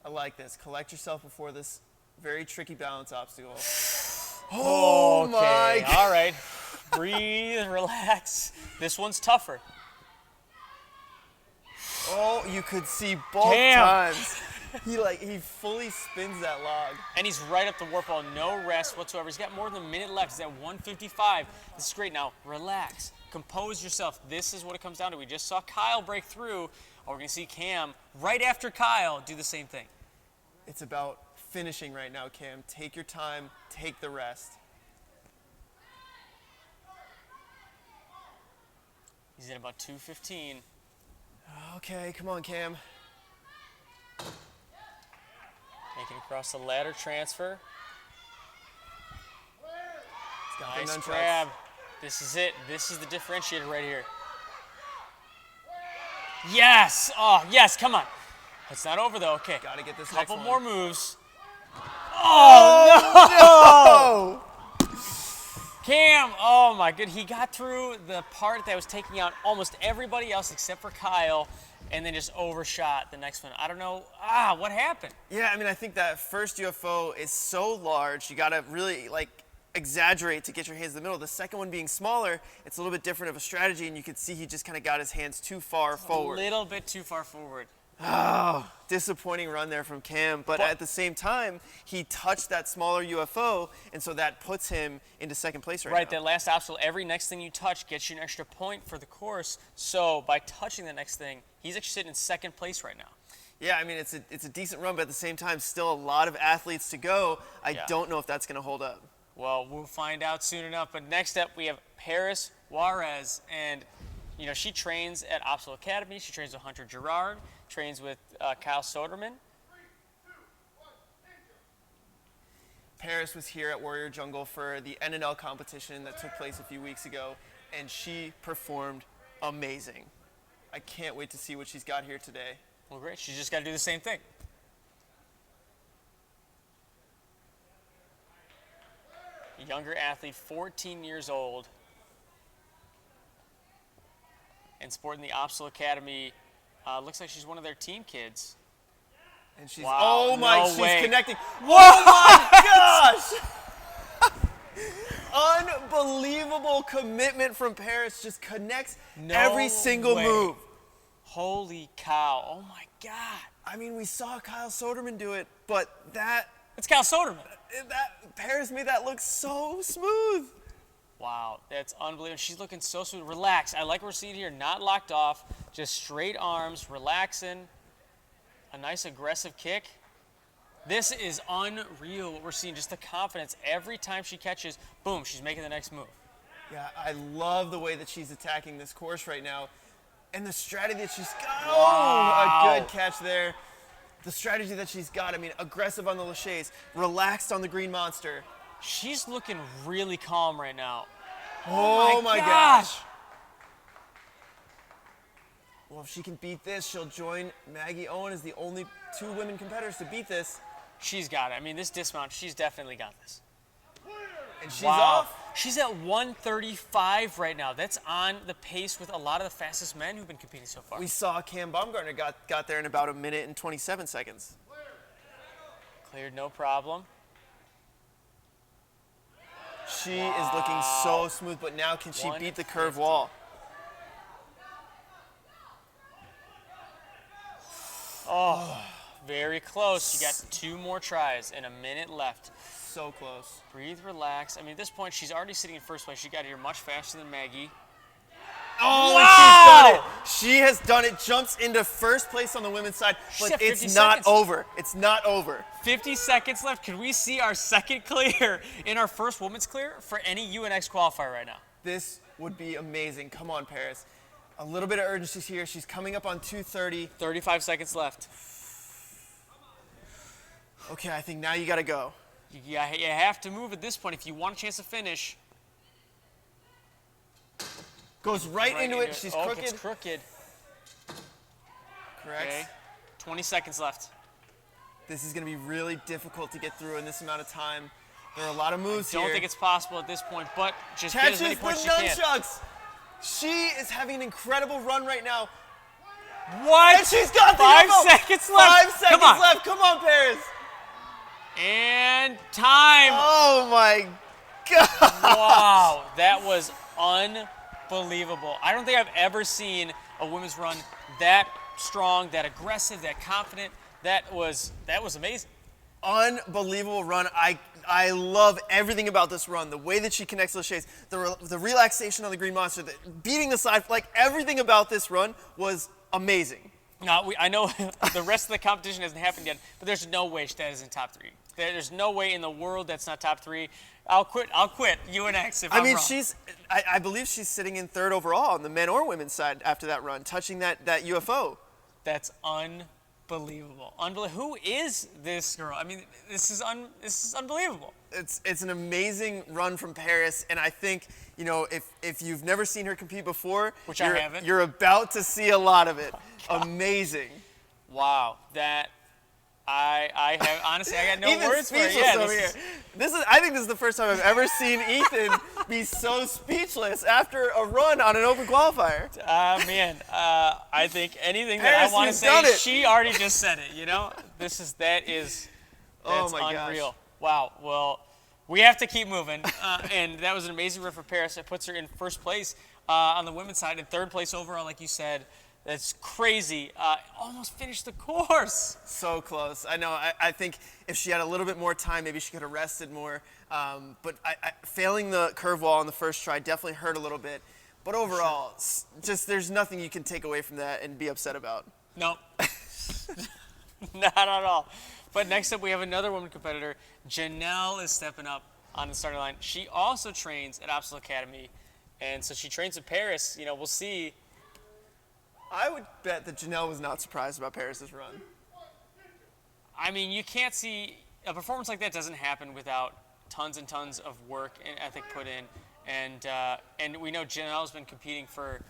I like this. Collect yourself before this very tricky balance obstacle. Oh my my God. All right. Breathe, relax. This one's tougher. Oh, you could see both Damn. times. He fully spins that log. And he's right up the warp wall, no rest whatsoever. He's got more than a minute left. He's at 155. This is great. Now, relax. Compose yourself. This is what it comes down to. We just saw Kyle break through. Oh, we're going to see Cam, right after Kyle, do the same thing. It's about finishing right now, Cam. Take your time. Take the rest. He's at about 2:15. Okay, come on, Cam. Making across the ladder transfer. He's got the Nice nunchucks. grab. This is it. This is the differentiator right here. Yes! Oh, yes, come on. It's not over, though. Okay. Gotta get this next Couple one. more moves. Oh, no! Cam, oh my good. He got through the part that was taking out almost everybody else except for Kyle, and then just overshot the next one. I don't know. What happened? Yeah, I mean, I think that first UFO is so large, you gotta really exaggerate to get your hands in the middle. The second one being smaller, it's a little bit different of a strategy, and you could see he just kind of got his hands too far forward. A little bit too far forward. Oh, disappointing run there from Cam, but at the same time, he touched that smaller UFO, and so that puts him into second place right now. Right, that last obstacle, every next thing you touch gets you an extra point for the course. So by touching the next thing, he's actually sitting in second place right now. Yeah, I mean, it's a decent run, but at the same time, still a lot of athletes to go. I Yeah. don't know if that's going to hold up. Well, we'll find out soon enough. But next up, we have Paris Juarez. And, you know, she trains at Optional Academy. She trains with Hunter Gerard, trains with Kyle Soderman. Paris was here at Warrior Jungle for the NNL competition that took place a few weeks ago, and she performed amazing. I can't wait to see what she's got here today. Well, great. She's just got to do the same thing. A younger athlete, 14 years old, and sporting the Optional Academy. Looks like she's one of their team kids. And she's, Wow, oh my, no she's way. connecting. Oh my gosh! Unbelievable commitment from Paris. Just connects No every single way. move. Holy cow. Oh my God. I mean, we saw Kyle Soderman do it, but It's Kyle Soderman. Paris made that look so smooth. Wow, that's unbelievable. She's looking so smooth. Relax. I like what we're seeing here. Not locked off, just straight arms, relaxing. A nice aggressive kick. This is unreal what we're seeing. Just the confidence. Every time she catches, boom, she's making the next move. Yeah, I love the way that she's attacking this course right now. And the strategy that she's got. Wow. Oh, a good catch there. The strategy that she's got, I mean, aggressive on the laches, relaxed on the green monster. She's looking really calm right now. Oh my gosh. Well, if she can beat this, she'll join Maggie Owens as the only 2 women competitors to beat this. She's got it. I mean, this dismount, she's definitely got this. And she's Wow. off. She's at 135 right now. That's on the pace with a lot of the fastest men who've been competing so far. We saw Cam Baumgartner got there in about 1 minute and 27 seconds. Cleared, no problem. She is looking so smooth, but now can she beat the curve wall? Oh, very close. You got 2 more tries and 1 minute left. So close. Breathe, relax. I mean, at this point, she's already sitting in first place. She got here much faster than Maggie. Oh, Wow! and she's done it. She has done it. Jumps into first place on the women's side, She's but at 50 it's not seconds. over. It's not over. 50 seconds left. Can we see our second clear in our first women's clear for any UNX qualifier right now? This would be amazing. Come on, Paris. A little bit of urgency here. She's coming up on 2:30. 35 seconds left. Okay, I think now you got to go. You have to move at this point if you want a chance to finish. Goes right into it. She's oh, crooked. It's crooked. Correct. Okay. 20 seconds left. This is going to be really difficult to get through in this amount of time. There are a lot of moves here. Don't think it's possible at this point, but just get Catches as many the points as you can. nunchucks. She is having an incredible run right now. What? And she's got the 5 elbow. seconds left. 5 seconds Come on. left. Come on, Paris. And time. Oh my God. Wow, that was unbelievable. I don't think I've ever seen a women's run that strong, that aggressive, that confident. That was amazing. Unbelievable run. I love everything about this run. The way that she connects the shades, the relaxation on the green monster, beating the side, like everything about this run was amazing. No, I know the rest of the competition hasn't happened yet, but there's no way that is in top 3. There's no way in the world that's not top 3. I'll quit UNX if I'm I mean, wrong. I believe she's sitting in 3rd overall on the men or women's side after that run, touching that UFO. That's unbelievable. Who is this girl? I mean, this is unbelievable. It's an amazing run from Paris, and I think, you know, if you've never seen her compete before, Which I haven't. You're about to see a lot of it. Amazing. Wow, that I have honestly I got no Ethan's words for it. speechless Yeah, over here. I think this is the first time I've ever seen Ethan be so speechless after a run on an open qualifier. Man, I think anything Paris, that I want to you've say, done it. she already just said it. You know, that is Oh my gosh. unreal. Wow. Well, we have to keep moving, and that was an amazing run for Paris. It puts her in first place on the women's side and 3rd place overall, like you said. That's crazy. Almost finished the course. So close. I know. I think if she had a little bit more time, maybe she could have rested more. But failing the curve wall on the first try definitely hurt a little bit. But overall, just there's nothing you can take away from that and be upset about. No. Not at all. But next up, we have another woman competitor. Janelle is stepping up on the starting line. She also trains at Obstacle Academy, and so she trains with Paris. You know, we'll see. I would bet that Janelle was not surprised about Paris's run. I mean, you can't see a performance like that doesn't happen without tons and tons of work and ethic put in, and we know Janelle's been competing for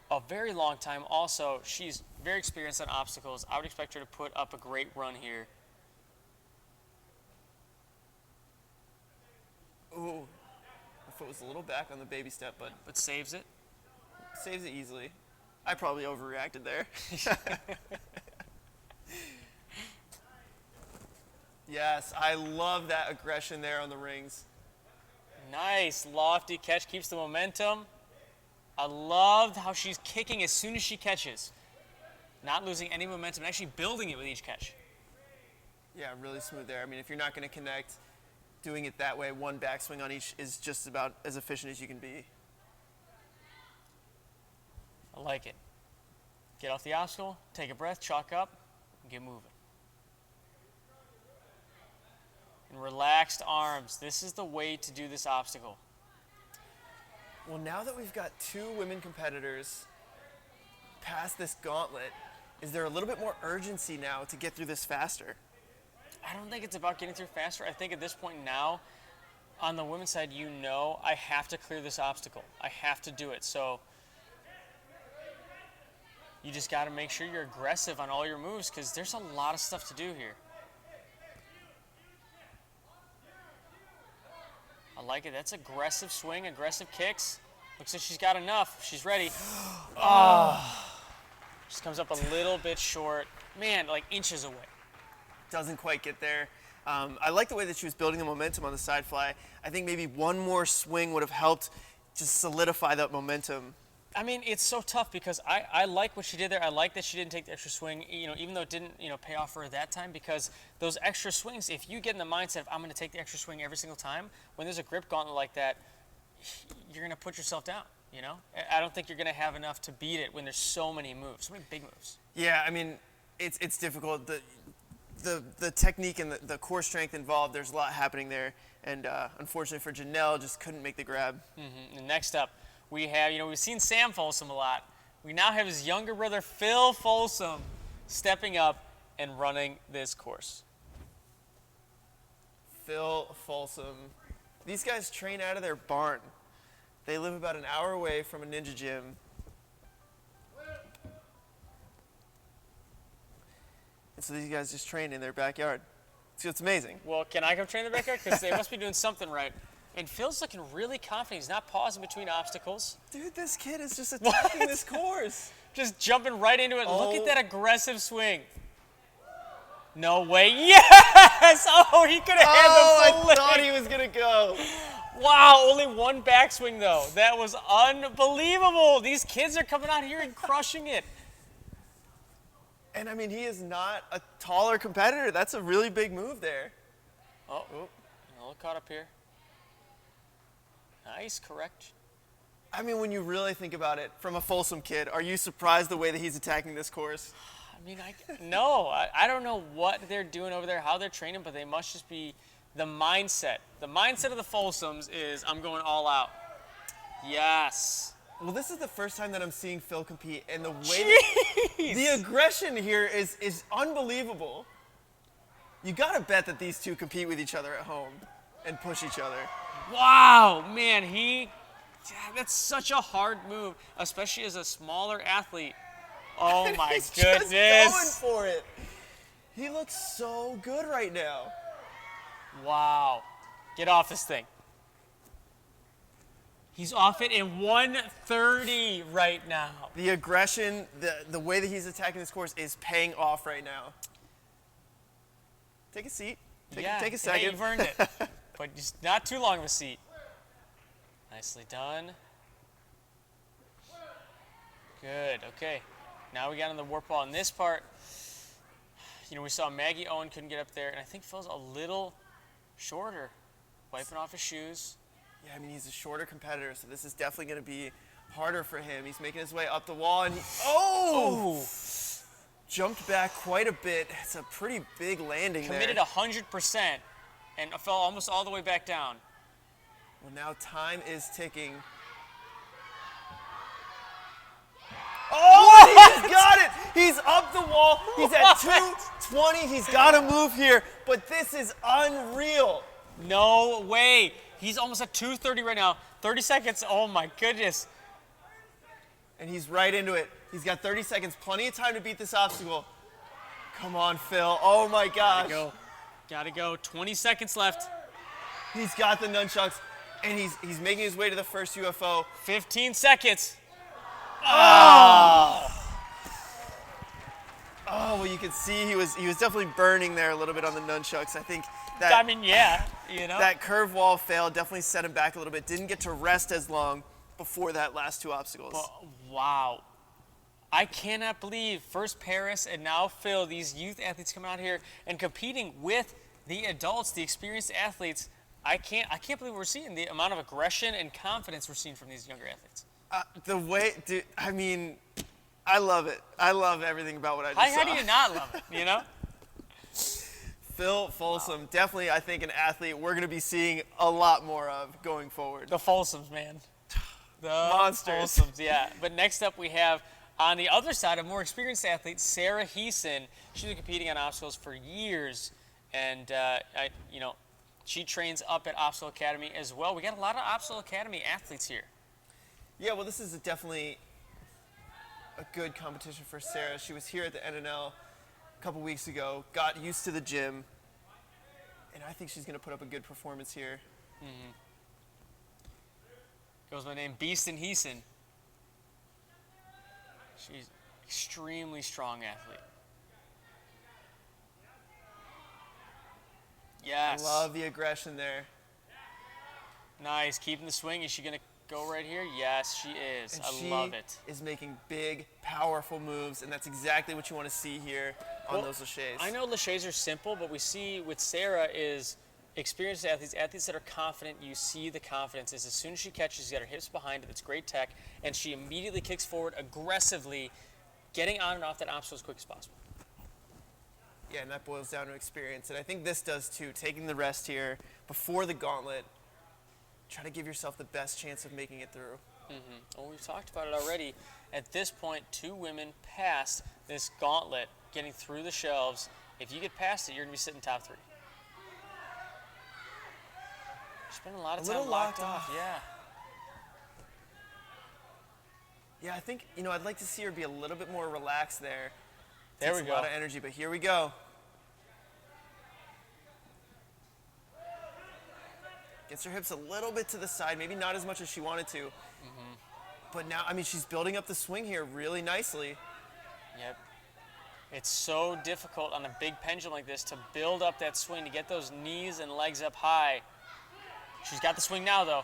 a very long time. Also, she's very experienced on obstacles. I would expect her to put up a great run here. Ooh, my foot was a little back on the baby step, But saves it. saves it easily. I probably overreacted there. Yes, I love that aggression there on the rings. Nice lofty catch, keeps the momentum. I loved how she's kicking as soon as she catches. Not losing any momentum, and actually building it with each catch. Yeah, really smooth there. I mean, if you're not going to connect, doing it that way, one backswing on each is just about as efficient as you can be. I like it. Get off the obstacle, take a breath, chalk up, and get moving. And relaxed arms. This is the way to do this obstacle. Well, now that we've got two women competitors past this gauntlet, is there a little bit more urgency now to get through this faster? I don't think it's about getting through faster. I think at this point now, on the women's side, you know I have to clear this obstacle. I have to do it. So you just got to make sure you're aggressive on all your moves because there's a lot of stuff to do here. I like it. That's aggressive swing, aggressive kicks. Looks like she's got enough. She's ready. Just comes up a little bit short. Man, like inches away. Doesn't quite get there. I like the way that she was building the momentum on the side fly. I think maybe one more swing would have helped just solidify that momentum. I mean, it's so tough because I like what she did there. I like that she didn't take the extra swing, even though it didn't, pay off for her that time because those extra swings, if you get in the mindset of I'm going to take the extra swing every single time, when there's a grip gauntlet like that, you're going to put yourself down, I don't think you're going to have enough to beat it when there's so many moves, so many big moves. Yeah, I mean, it's difficult. The technique and the core strength involved, there's a lot happening there. And unfortunately for Janelle, just couldn't make the grab. And next up, we have, we've seen Sam Folsom a lot. We now have his younger brother, Phil Folsom, stepping up and running this course. Phil Folsom. These guys train out of their barn. They live about an hour away from a ninja gym. And so these guys just train in their backyard. So it's amazing. Well, can I come train in the backyard? Because they must be doing something right. And Phil's looking really confident. He's not pausing between obstacles. Dude, this kid is just attacking this course. Just jumping right into it. Oh. Look at that aggressive swing. No way. Yes! Oh, he could have had the full I thought he was going to go. Wow, only one backswing, though. That was unbelievable. These kids are coming out here and crushing it. And, I mean, he is not a taller competitor. That's a really big move there. Oh, a little caught up here. Nice correction. I mean, when you really think about it, from a Folsom kid, are you surprised the way that he's attacking this course? I mean, no. I don't know what they're doing over there, how they're training, but they must just be the mindset. The mindset of the Folsoms is, I'm going all out. Yes. Well, this is the first time that I'm seeing Phil compete, and the way that the aggression here is unbelievable. You got to bet that these two compete with each other at home and push each other. Wow, man, that's such a hard move, especially as a smaller athlete. Oh my He's goodness. just going for it. He looks so good right now. Wow. Get off this thing. He's off it in 1:30 right now. The aggression, the way that he's attacking this course is paying off right now. Take a seat. Take a second. Hey, you've earned it. But just not too long of a seat. Nicely done. Good, okay. Now we got on the warp ball. In this part, we saw Maggie Owens couldn't get up there, and I think Phil's a little shorter, wiping off his shoes. Yeah, I mean, he's a shorter competitor, so this is definitely going to be harder for him. He's making his way up the wall, and jumped back quite a bit. It's a pretty big landing Committed there. 100% and fell almost all the way back down. Well, now time is ticking. Oh, he's got it! He's up the wall. He's at 220. He's got to move here, but this is unreal. No way. He's almost at 230 right now. 30 seconds. Oh my goodness. And he's right into it. He's got 30 seconds, plenty of time to beat this obstacle. Come on, Phil. Oh my gosh. Gotta go. 20 seconds left. He's got the nunchucks, and he's making his way to the first UFO. 15 seconds. Oh, well, you can see he was definitely burning there a little bit on the nunchucks. I think that I mean, yeah, you know. that curve wall fail definitely set him back a little bit. Didn't get to rest as long before that last two obstacles. Wow. I cannot believe first Paris and now Phil, these youth athletes coming out here and competing with the adults, the experienced athletes. I can't believe we're seeing the amount of aggression and confidence we're seeing from these younger athletes. The way, dude, I mean, I love it. I love everything about what I just saw. How do you not love it, you know? Phil Folsom, definitely, I think, an athlete we're going to be seeing a lot more of going forward. The Folsoms, man. The Monsters. Folsoms, yeah. But next up we have, on the other side, a more experienced athlete, Sarah Heeson. She's been competing on obstacles for years, and she trains up at Obstacle Academy as well. We got a lot of Obstacle Academy athletes here. Yeah, well, this is definitely a good competition for Sarah. She was here at the NNL a couple weeks ago, got used to the gym, and I think she's going to put up a good performance here. Mm-hmm. Goes by the name Beaston Heeson. She's extremely strong athlete. Yes. I love the aggression there. Nice. Keeping the swing. Is she going to go right here? Yes, she is. And I love it. She is making big, powerful moves, and that's exactly what you want to see here on those laches. I know laches are simple, but we see with Sarah is experienced athletes that are confident. You see the confidence is as soon as she catches, she's got her hips behind it. It's great tech, and she immediately kicks forward aggressively, getting on and off that obstacle as quick as possible. Yeah, and that boils down to experience, and I think this does too. Taking the rest here before the gauntlet, try to give yourself the best chance of making it through. Mm-hmm. Well, we've talked about it already. At this point, 2 women passed this gauntlet, getting through the shelves. If you get past it, you're going to be sitting top 3. Spend a lot of time locked off. Yeah. Yeah, I think, I'd like to see her be a little bit more relaxed there. There Takes we go. a lot of energy, but here we go. Gets her hips a little bit to the side, maybe not as much as she wanted to. Mm-hmm. But now, she's building up the swing here really nicely. Yep. It's so difficult on a big pendulum like this to build up that swing, to get those knees and legs up high. She's got the swing now, though.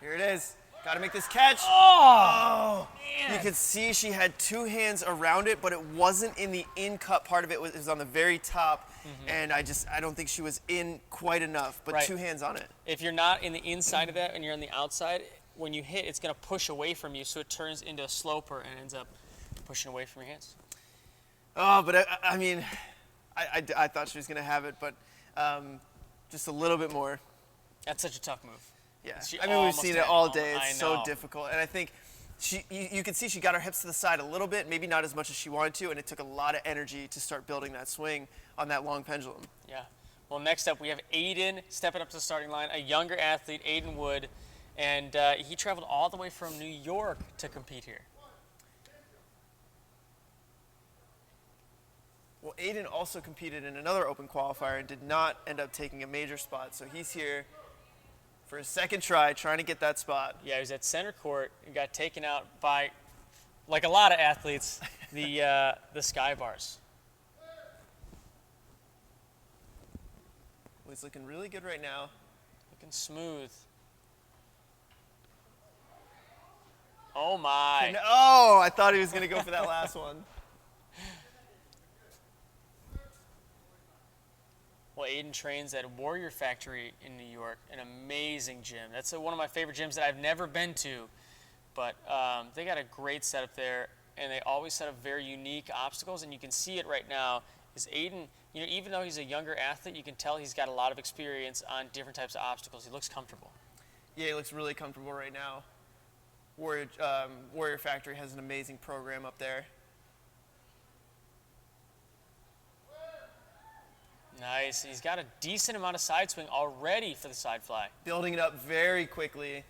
Here it is. Got to make this catch. Oh! Man. You could see she had 2 hands around it, but it wasn't in the in-cut part of it. It was on the very top, and I don't think she was in quite enough, but 2 hands on it. If you're not in the inside of that and you're on the outside, when you hit, it's going to push away from you, so it turns into a sloper and ends up pushing away from your hands. Oh, but I thought she was going to have it, but just a little bit more. That's such a tough move. Yeah, we've seen it all day. It's so difficult, and I think you can see she got her hips to the side a little bit, maybe not as much as she wanted to, and it took a lot of energy to start building that swing on that long pendulum. Yeah. Well, next up we have Aiden stepping up to the starting line, a younger athlete, Aiden Wood, and he traveled all the way from New York to compete here. Well, Aiden also competed in another open qualifier and did not end up taking a major spot, so he's here for his second try, trying to get that spot. Yeah, he was at center court and got taken out by, like a lot of athletes, the sky bars. Well, he's looking really good right now. Looking smooth. Oh my. Oh, I thought he was going to go for that last one. Well, Aiden trains at Warrior Factory in New York, an amazing gym. That's one of my favorite gyms that I've never been to, but they got a great setup there, and they always set up very unique obstacles, and you can see it right now. Is Aiden, even though he's a younger athlete, you can tell he's got a lot of experience on different types of obstacles. He looks comfortable. Yeah, he looks really comfortable right now. Warrior Factory has an amazing program up there. Nice. He's got a decent amount of side swing already for the side fly. Building it up very quickly.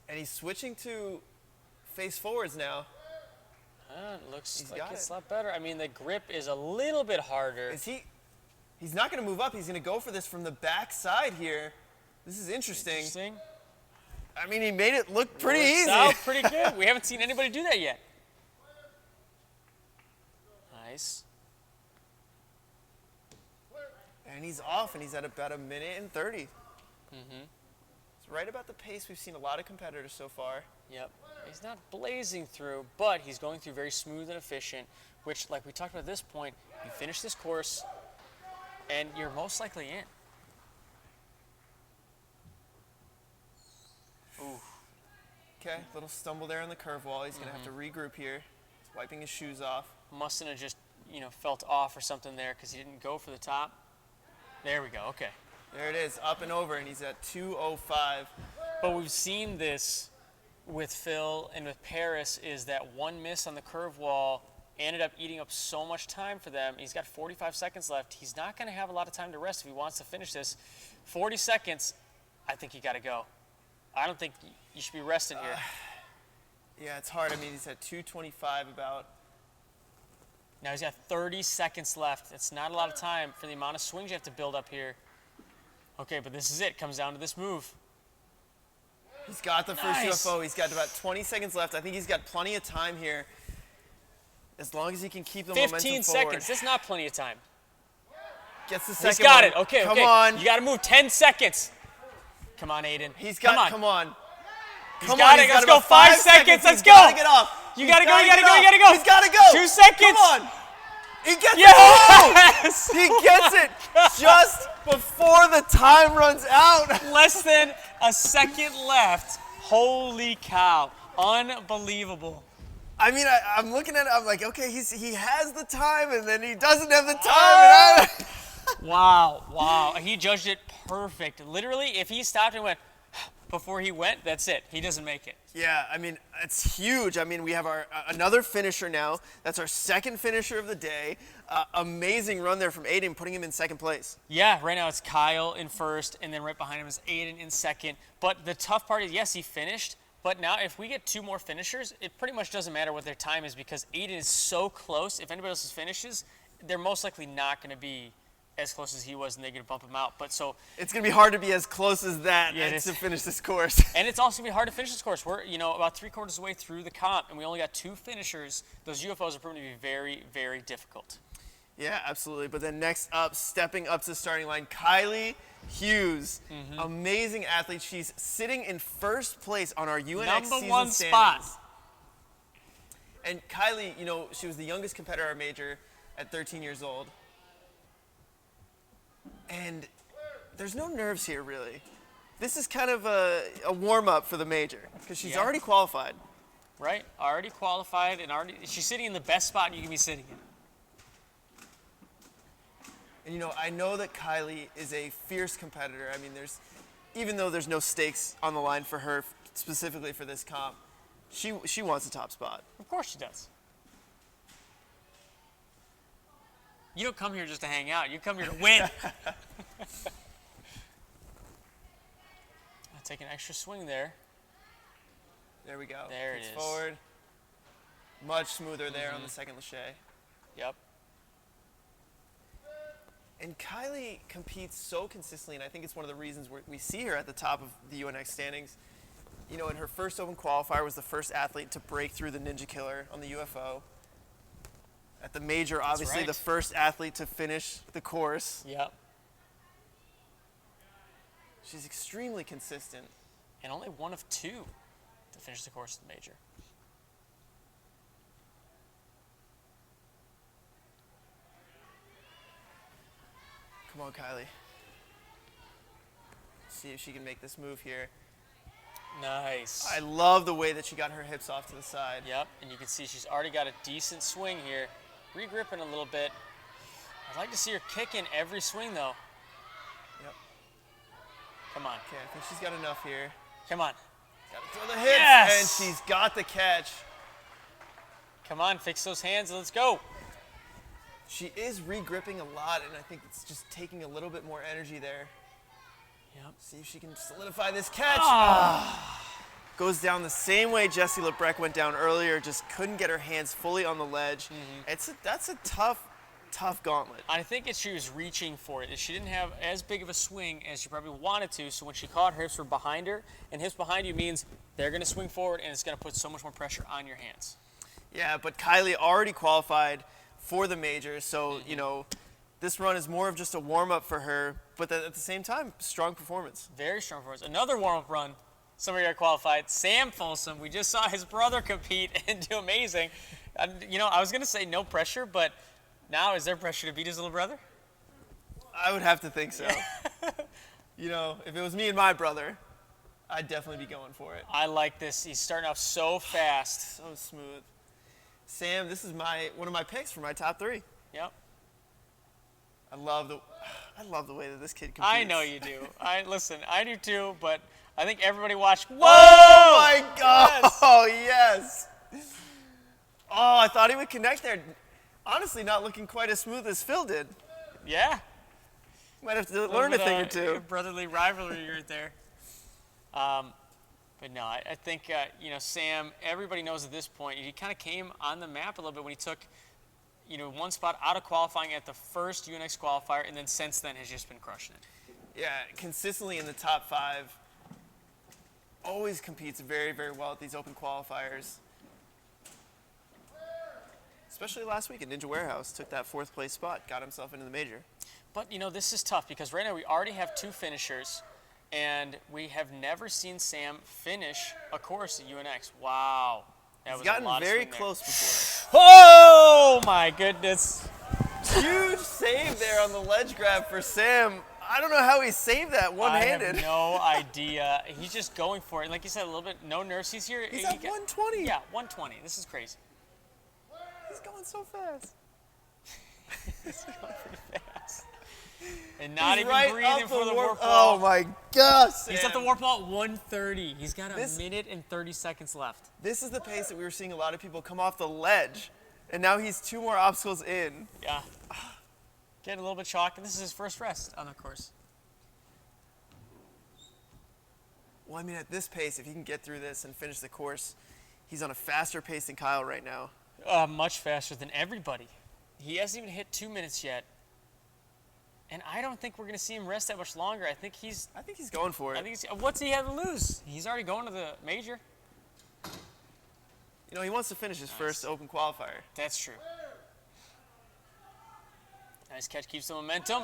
And he's switching to face forwards now. Looks like it's a lot better. I mean, the grip is a little bit harder. He's not going to move up. He's going to go for this from the back side here. This is interesting. I mean, he made it look pretty easy. Out pretty good. We haven't seen anybody do that yet. Nice. And he's off, and he's at about 1:30. It's right about the pace we've seen a lot of competitors so far. Yep. He's not blazing through, but he's going through very smooth and efficient, which, like we talked about at this point, you finish this course, and you're most likely in. Ooh. Okay, little stumble there on the curve wall. He's going to have to regroup here. He's wiping his shoes off. Mustn't have just, felt off or something there because he didn't go for the top. There we go. Okay. There it is, up and over, and he's at 2:05. But we've seen this with Phil and with Paris, is that one miss on the curve wall ended up eating up so much time for them. He's got 45 seconds left. He's not going to have a lot of time to rest if he wants to finish this. 40 seconds, I think you got to go. I don't think you should be resting here. Yeah, it's hard. I mean, he's at 2:25 about. Now he's got 30 seconds left. It's not a lot of time for the amount of swings you have to build up here. Okay, but this is it. Comes down to this move. He's got the first UFO. He's got about 20 seconds left. I think he's got plenty of time here. As long as he can keep the momentum forward. 15 seconds. That's not plenty of time. Gets the second He's got one. it. Okay, Come on. You got to move 10 seconds. Come on, Aiden. He's got. Come on. He's got it. Let's go. 5 seconds. Let's go. He's got to get off. You got to go. You got to go. You got to go. He's got to go. 2 seconds. Come on. He gets yes! it. He gets it just before the time runs out. Less than a second left. Holy cow. Unbelievable. I mean, I'm looking at it. I'm like, okay, he has the time, and then he doesn't have the time. Wow. He judged it perfect. Literally, if he stopped and went before he went, that's it. He doesn't make it. Yeah, I mean, it's huge. I mean, we have our another finisher now. That's our second finisher of the day. Amazing run there from Aiden, putting him in second place. Yeah, right now it's Kyle in first, and then right behind him is Aiden in second. But the tough part is, yes, he finished, but now if we get 2 more finishers, it pretty much doesn't matter what their time is because Aiden is so close. If anybody else finishes, they're most likely not going to be as close as he was, and they're going to bump him out. But so it's going to be hard to be as close as that to finish this course. And it's also going to be hard to finish this course. We're about 3/4 of the way through the comp, and we only got 2 finishers. Those UFOs are proving to be very, very difficult. Yeah, absolutely. But then next up, stepping up to the starting line, Kylie Hughes. Amazing athlete. She's sitting in first place on our UNX #1 season spot. standings. And Kylie, she was the youngest competitor at our major at 13 years old. And there's no nerves here, really. This is kind of a warm-up for the major because she's already qualified. Right? Already qualified, and she's sitting in the best spot you can be sitting in. And, I know that Kylie is a fierce competitor. I mean, even though there's no stakes on the line for her specifically for this comp, she wants the top spot. Of course she does. You don't come here just to hang out. You come here to win. I'll take an extra swing there. There we go. There it is. Forward. Much smoother there on the second lâché. Yep. And Kylie competes so consistently, and I think it's one of the reasons we see her at the top of the UNX standings. In her first open qualifier was the first athlete to break through the Ninja Killer on the UFO. At the major, obviously the first athlete to finish the course. Yep. She's extremely consistent. And only one of 2 to finish the course at the major. Come on, Kylie. See if she can make this move here. Nice. I love the way that she got her hips off to the side. Yep, and you can see she's already got a decent swing here. Regripping a little bit. I'd like to see her kick in every swing, though. Yep. Come on. Okay, I think she's got enough here. Come on. Gotta throw the hits, Yes! and she's got the catch. Come on, fix those hands. Let's go. She is re-gripping a lot, and I think it's just taking a little bit more energy there. Yep. See if she can solidify this catch. Goes down the same way Jessie Lebrecht went down earlier, just couldn't get her hands fully on the ledge. That's a tough gauntlet. I think she was reaching for it. She didn't have as big of a swing as she probably wanted to, so when she caught, her hips were behind her, and hips behind you means they're going to swing forward, and it's going to put so much more pressure on your hands. Yeah, but Kylie already qualified for the major, so, you know, this run is more of just a warm-up for her, but at the same time, strong performance. Very strong performance. Another warm-up run. Somebody got qualified. Sam Folsom. We just saw his brother compete and do amazing. You know, I was going to say no pressure, but now is there pressure to beat his little brother? I would have to think so. You know, if it was me and my brother, I'd definitely be going for it. I like this. He's starting off so fast. So smooth. Sam, this is one of my picks for my top 3. Yep. I love the way that this kid competes. I know you do. Listen, I do too, but I think everybody watched. Whoa! Oh my God! Yes. Oh yes! Oh, I thought he would connect there. Honestly, not looking quite as smooth as Phil did. Yeah. Might have to learn a thing or two. Brotherly rivalry right there. But no, I think, you know, Sam, everybody knows at this point, he kind of came on the map a little bit when he took, you know, one spot out of qualifying at the first UNX qualifier, and then since then has just been crushing it. Yeah, consistently in the top 5. Always competes very, very well at these open qualifiers. Especially last week at Ninja Warehouse, took that 4th place spot, got himself into the major. But, you know, this is tough because right now we already have 2 finishers, and we have never seen Sam finish a course at UNX. Wow. That was Gotten a lot very of swing close before. Oh, my goodness. Huge save there on the ledge grab for Sam. I don't know how he saved that one-handed. I have no idea. He's just going for it. Like you said, a little bit, no nerves. He's here. He's at 120. Yeah, 120. This is crazy. He's going so fast. He's going pretty fast. And not He's even right breathing up for the warp- warp ball. Oh my gosh, Sam. He's at the warp ball at 130. He's got This- a minute and 30 seconds left. This is the pace that we were seeing a lot of people come off the ledge, and now he's 2 more obstacles in. Yeah. Getting a little bit shocked, and this is his first rest on the course. Well, I mean, at this pace, if he can get through this and finish the course, he's on a faster pace than Kyle right now. Much faster than everybody. He hasn't even hit 2 minutes yet. And I don't think we're going to see him rest that much longer. I think he's going for it. I think what's he have to lose? He's already going to the major. You know, he wants to finish his first open qualifier. That's true. Nice catch, keeps the momentum.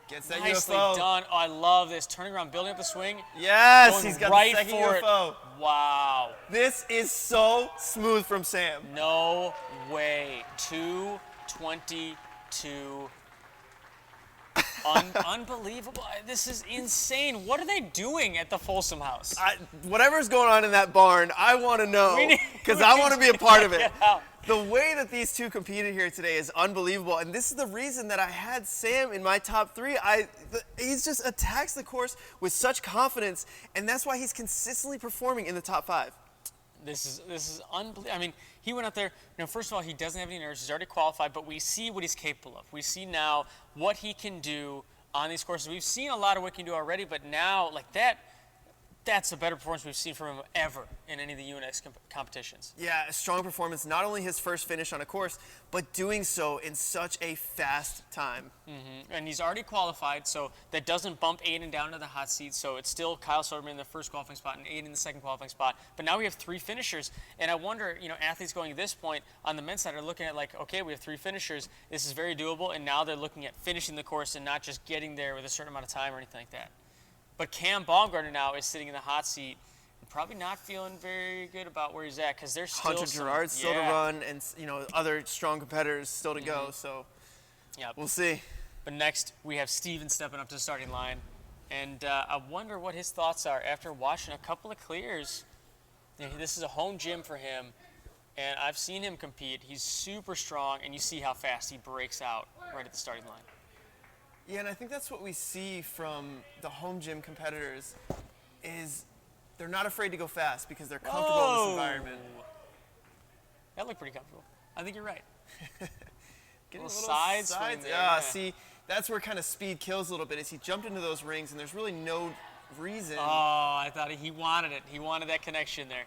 Gets that Nicely UFO. done. Oh, I love this. Turning around, building up the swing. Yes, Going he's got right the second for it. UFO. Wow. This is so smooth from Sam. No way. 222. Unbelievable. This is insane. What are they doing at the Folsom house? Whatever's going on in that barn, I want to know because I want to be a part of it. The way that these two competed here today is unbelievable, and this is the reason that I had Sam in my top 3. He just attacks the course with such confidence, and that's why he's consistently performing in the top 5. This is unbelievable. I mean, he went out there. You know, first of all, he doesn't have any nerves. He's already qualified, but we see what he's capable of. We see now what he can do on these courses. We've seen a lot of what he can do already, but now, like that's a better performance we've seen from him ever in any of the UNX competitions. Yeah, a strong performance. Not only his first finish on a course, but doing so in such a fast time. And he's already qualified, so that doesn't bump Aiden down to the hot seat. So it's still Kyle Soderman in the first qualifying spot and Aiden in the second qualifying spot. But now we have 3 finishers, and I wonder, you know, athletes going at this point on the men's side are looking at like, okay, we have 3 finishers. This is very doable, and now they're looking at finishing the course and not just getting there with a certain amount of time or anything like that. But Cam Baumgartner now is sitting in the hot seat and probably not feeling very good about where he's at because there's still Hunter Gerard's still to run, and you know other strong competitors still to go. So we'll see. But next we have Steven stepping up to the starting line, and I wonder what his thoughts are after watching a couple of clears. You know, this is a home gym for him, and I've seen him compete. He's super strong, and you see how fast he breaks out right at the starting line. Yeah, and I think that's what we see from the home gym competitors is they're not afraid to go fast because they're comfortable in this environment. That looked pretty comfortable. I think you're right. Getting Little side swing sides. there, Yeah, yeah. see, that's where kind of speed kills a little bit. Is he jumped into those rings, and there's really no reason. Oh, I thought he wanted it. He wanted that connection there.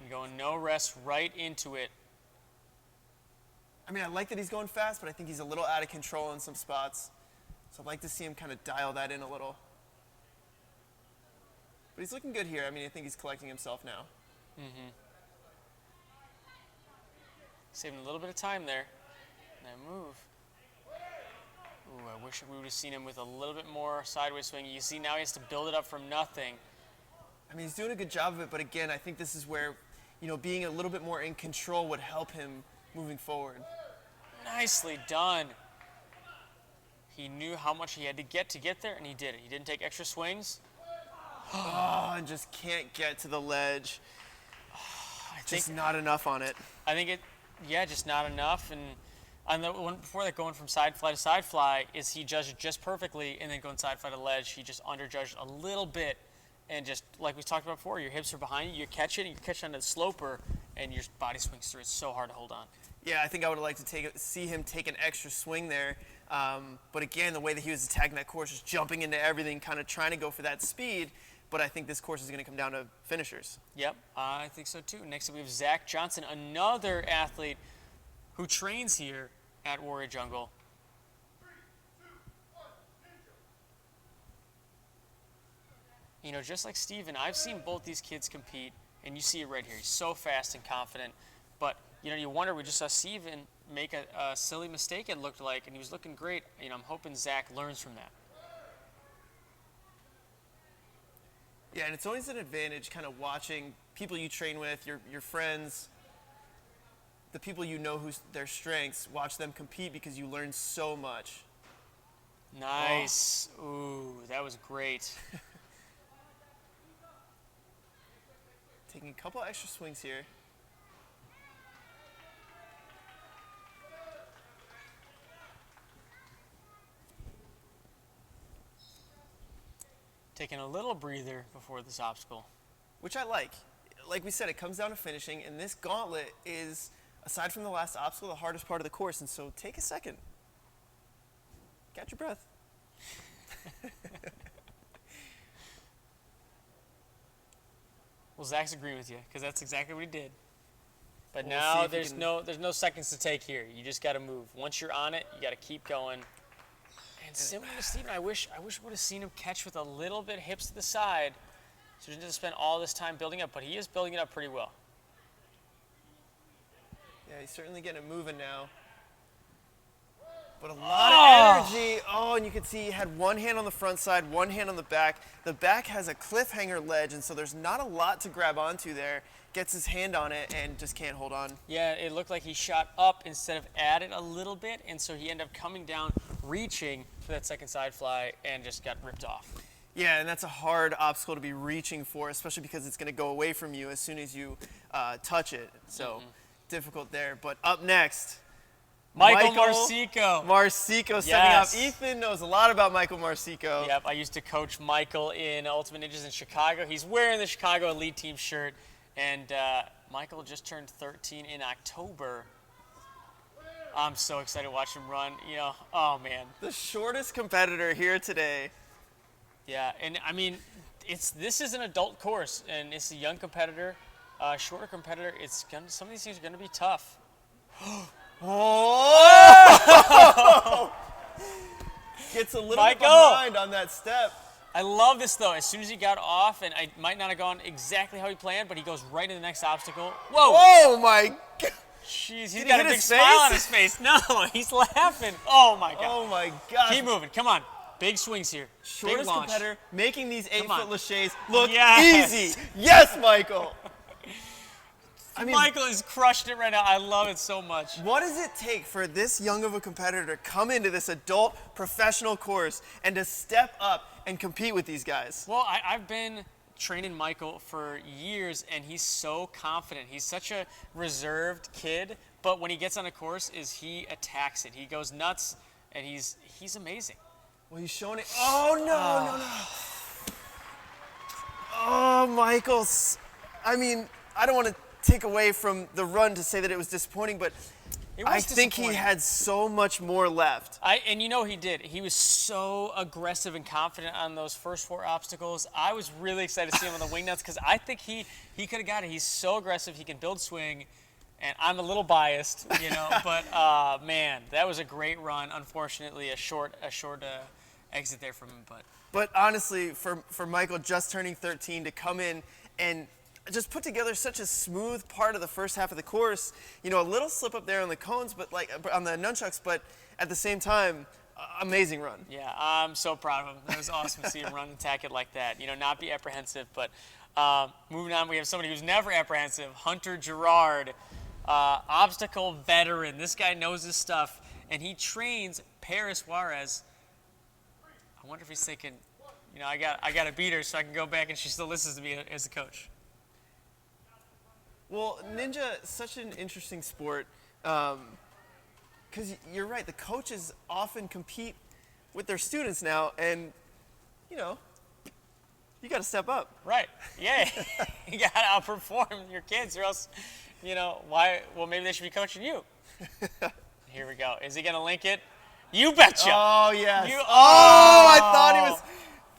And going no rest right into it. I mean, I like that he's going fast, but I think he's a little out of control in some spots. So I'd like to see him kind of dial that in a little. But he's looking good here. I mean, I think he's collecting himself now. Saving a little bit of time there. That move. Ooh, I wish we would have seen him with a little bit more sideways swing. You see now he has to build it up from nothing. I mean, he's doing a good job of it, but again, I think this is where, you know, being a little bit more in control would help him moving forward. Nicely done. He knew how much he had to get there, and he did it. He didn't take extra swings. Oh, and just can't get to the ledge. Just not enough on it. I think just not enough. And on the one before that, going from side fly to side fly, is he judged it just perfectly, and then going side fly to ledge, he just underjudged a little bit, and just like we talked about before, your hips are behind you, you catch it, and you catch it on the sloper, and your body swings through. It's so hard to hold on. Yeah, I think I would have liked to see him take an extra swing there. But again, the way that he was attacking that course, just jumping into everything, kind of trying to go for that speed. But I think this course is going to come down to finishers. Yep, I think so too. Next up we have Zach Johnson, another athlete who trains here at Warrior Jungle. 3, 2, 1, ninja. You know, just like Steven, I've seen both these kids compete, and you see it right here. He's so fast and confident. But, you know, you wonder, we just saw Steven make a silly mistake, it looked like, and he was looking great. You know, I'm hoping Zach learns from that. Yeah, and it's always an advantage kind of watching people you train with, your friends, the people you know who's their strengths, watch them compete because you learn so much. Nice. Ooh, that was great. Taking a couple extra swings here. Taking a little breather before this obstacle. Which I like. Like we said, it comes down to finishing, and this gauntlet is, aside from the last obstacle, the hardest part of the course, and so take a second. Catch your breath. Well, Zach's agreeing with you, because that's exactly what he did. But We'll see now if he there's no seconds to take here. You just got to move. Once you're on it, you got to keep going. And similar to Steven, I wish we would have seen him catch with a little bit hips to the side, so he didn't spend all this time building up. But he is building it up pretty well. Yeah, he's certainly getting it moving now. But a lot of energy. Oh, and you can see he had one hand on the front side, one hand on the back. The back has a cliffhanger ledge, and so there's not a lot to grab onto there. Gets his hand on it and just can't hold on. Yeah, it looked like he shot up instead of at it a little bit, and so he ended up coming down, reaching for that second side fly, and just got ripped off. Yeah, and that's a hard obstacle to be reaching for, especially because it's going to go away from you as soon as you touch it. So difficult there. But up next, Michael Marsico. Marsico stepping Yes. up. Ethan knows a lot about Michael Marsico. Yep, I used to coach Michael in Ultimate Ninjas in Chicago. He's wearing the Chicago Elite Team shirt, and Michael just turned 13 in October. I'm so excited to watch him run. You know, oh man. The shortest competitor here today. Yeah, and I mean, this is an adult course, and it's a young competitor, shorter competitor. Some of these things are gonna be tough. Oh! Gets a little bit Michael! behind on that step. I love this though. As soon as he got off, and I might not have gone exactly how he planned, but he goes right to the next obstacle. Whoa! Oh my God! Jeez, he's Did he got a hit big his smile on face? his face. No, he's laughing. Oh my God! Oh my God! Keep moving. Come on. Big swings here. Big Shortest launch. competitor making these 8-foot on. laches look Yes. easy. Yes, Michael. I mean, Michael is crushed it right now. I love it so much. what does it take for this young of a competitor to come into this adult professional course and to step up and compete with these guys? Well, I've been training Michael for years, and he's so confident. He's such a reserved kid, but when he gets on a course, he attacks it. He goes nuts, and he's amazing. Well, he's showing it. Oh, no, no, no. Oh, Michaels. I mean, I don't want to take away from the run to say that it was disappointing, but It was I think he disappointing. had so much more left. And you know he did. He was so aggressive and confident on those first 4 obstacles. I was really excited to see him on the wing nuts because I think he could have got it. He's so aggressive. He can build swing. And I'm a little biased, you know, but man, that was a great run. Unfortunately, a short exit there from him, but. But honestly, for Michael just turning 13 to come in and just put together such a smooth part of the first half of the course, you know, a little slip up there on the cones, but like on the nunchucks, but at the same time, amazing run. Yeah, I'm so proud of him. That was awesome to see him run and attack it like that. You know, not be apprehensive, but moving on, we have somebody who's never apprehensive, Hunter Gerard, obstacle veteran. This guy knows his stuff, and he trains Paris Juarez. I wonder if he's thinking, you know, I got to beat her so I can go back and she still listens to me as a coach. Well, Ninja, such an interesting sport, because you're right, the coaches often compete with their students now, and, you know, you got to step up. Right. Yeah. You got to outperform your kids or else, you know, why? Well, maybe they should be coaching you. Here we go. Is he going to link it? You betcha. Oh, yes. You, I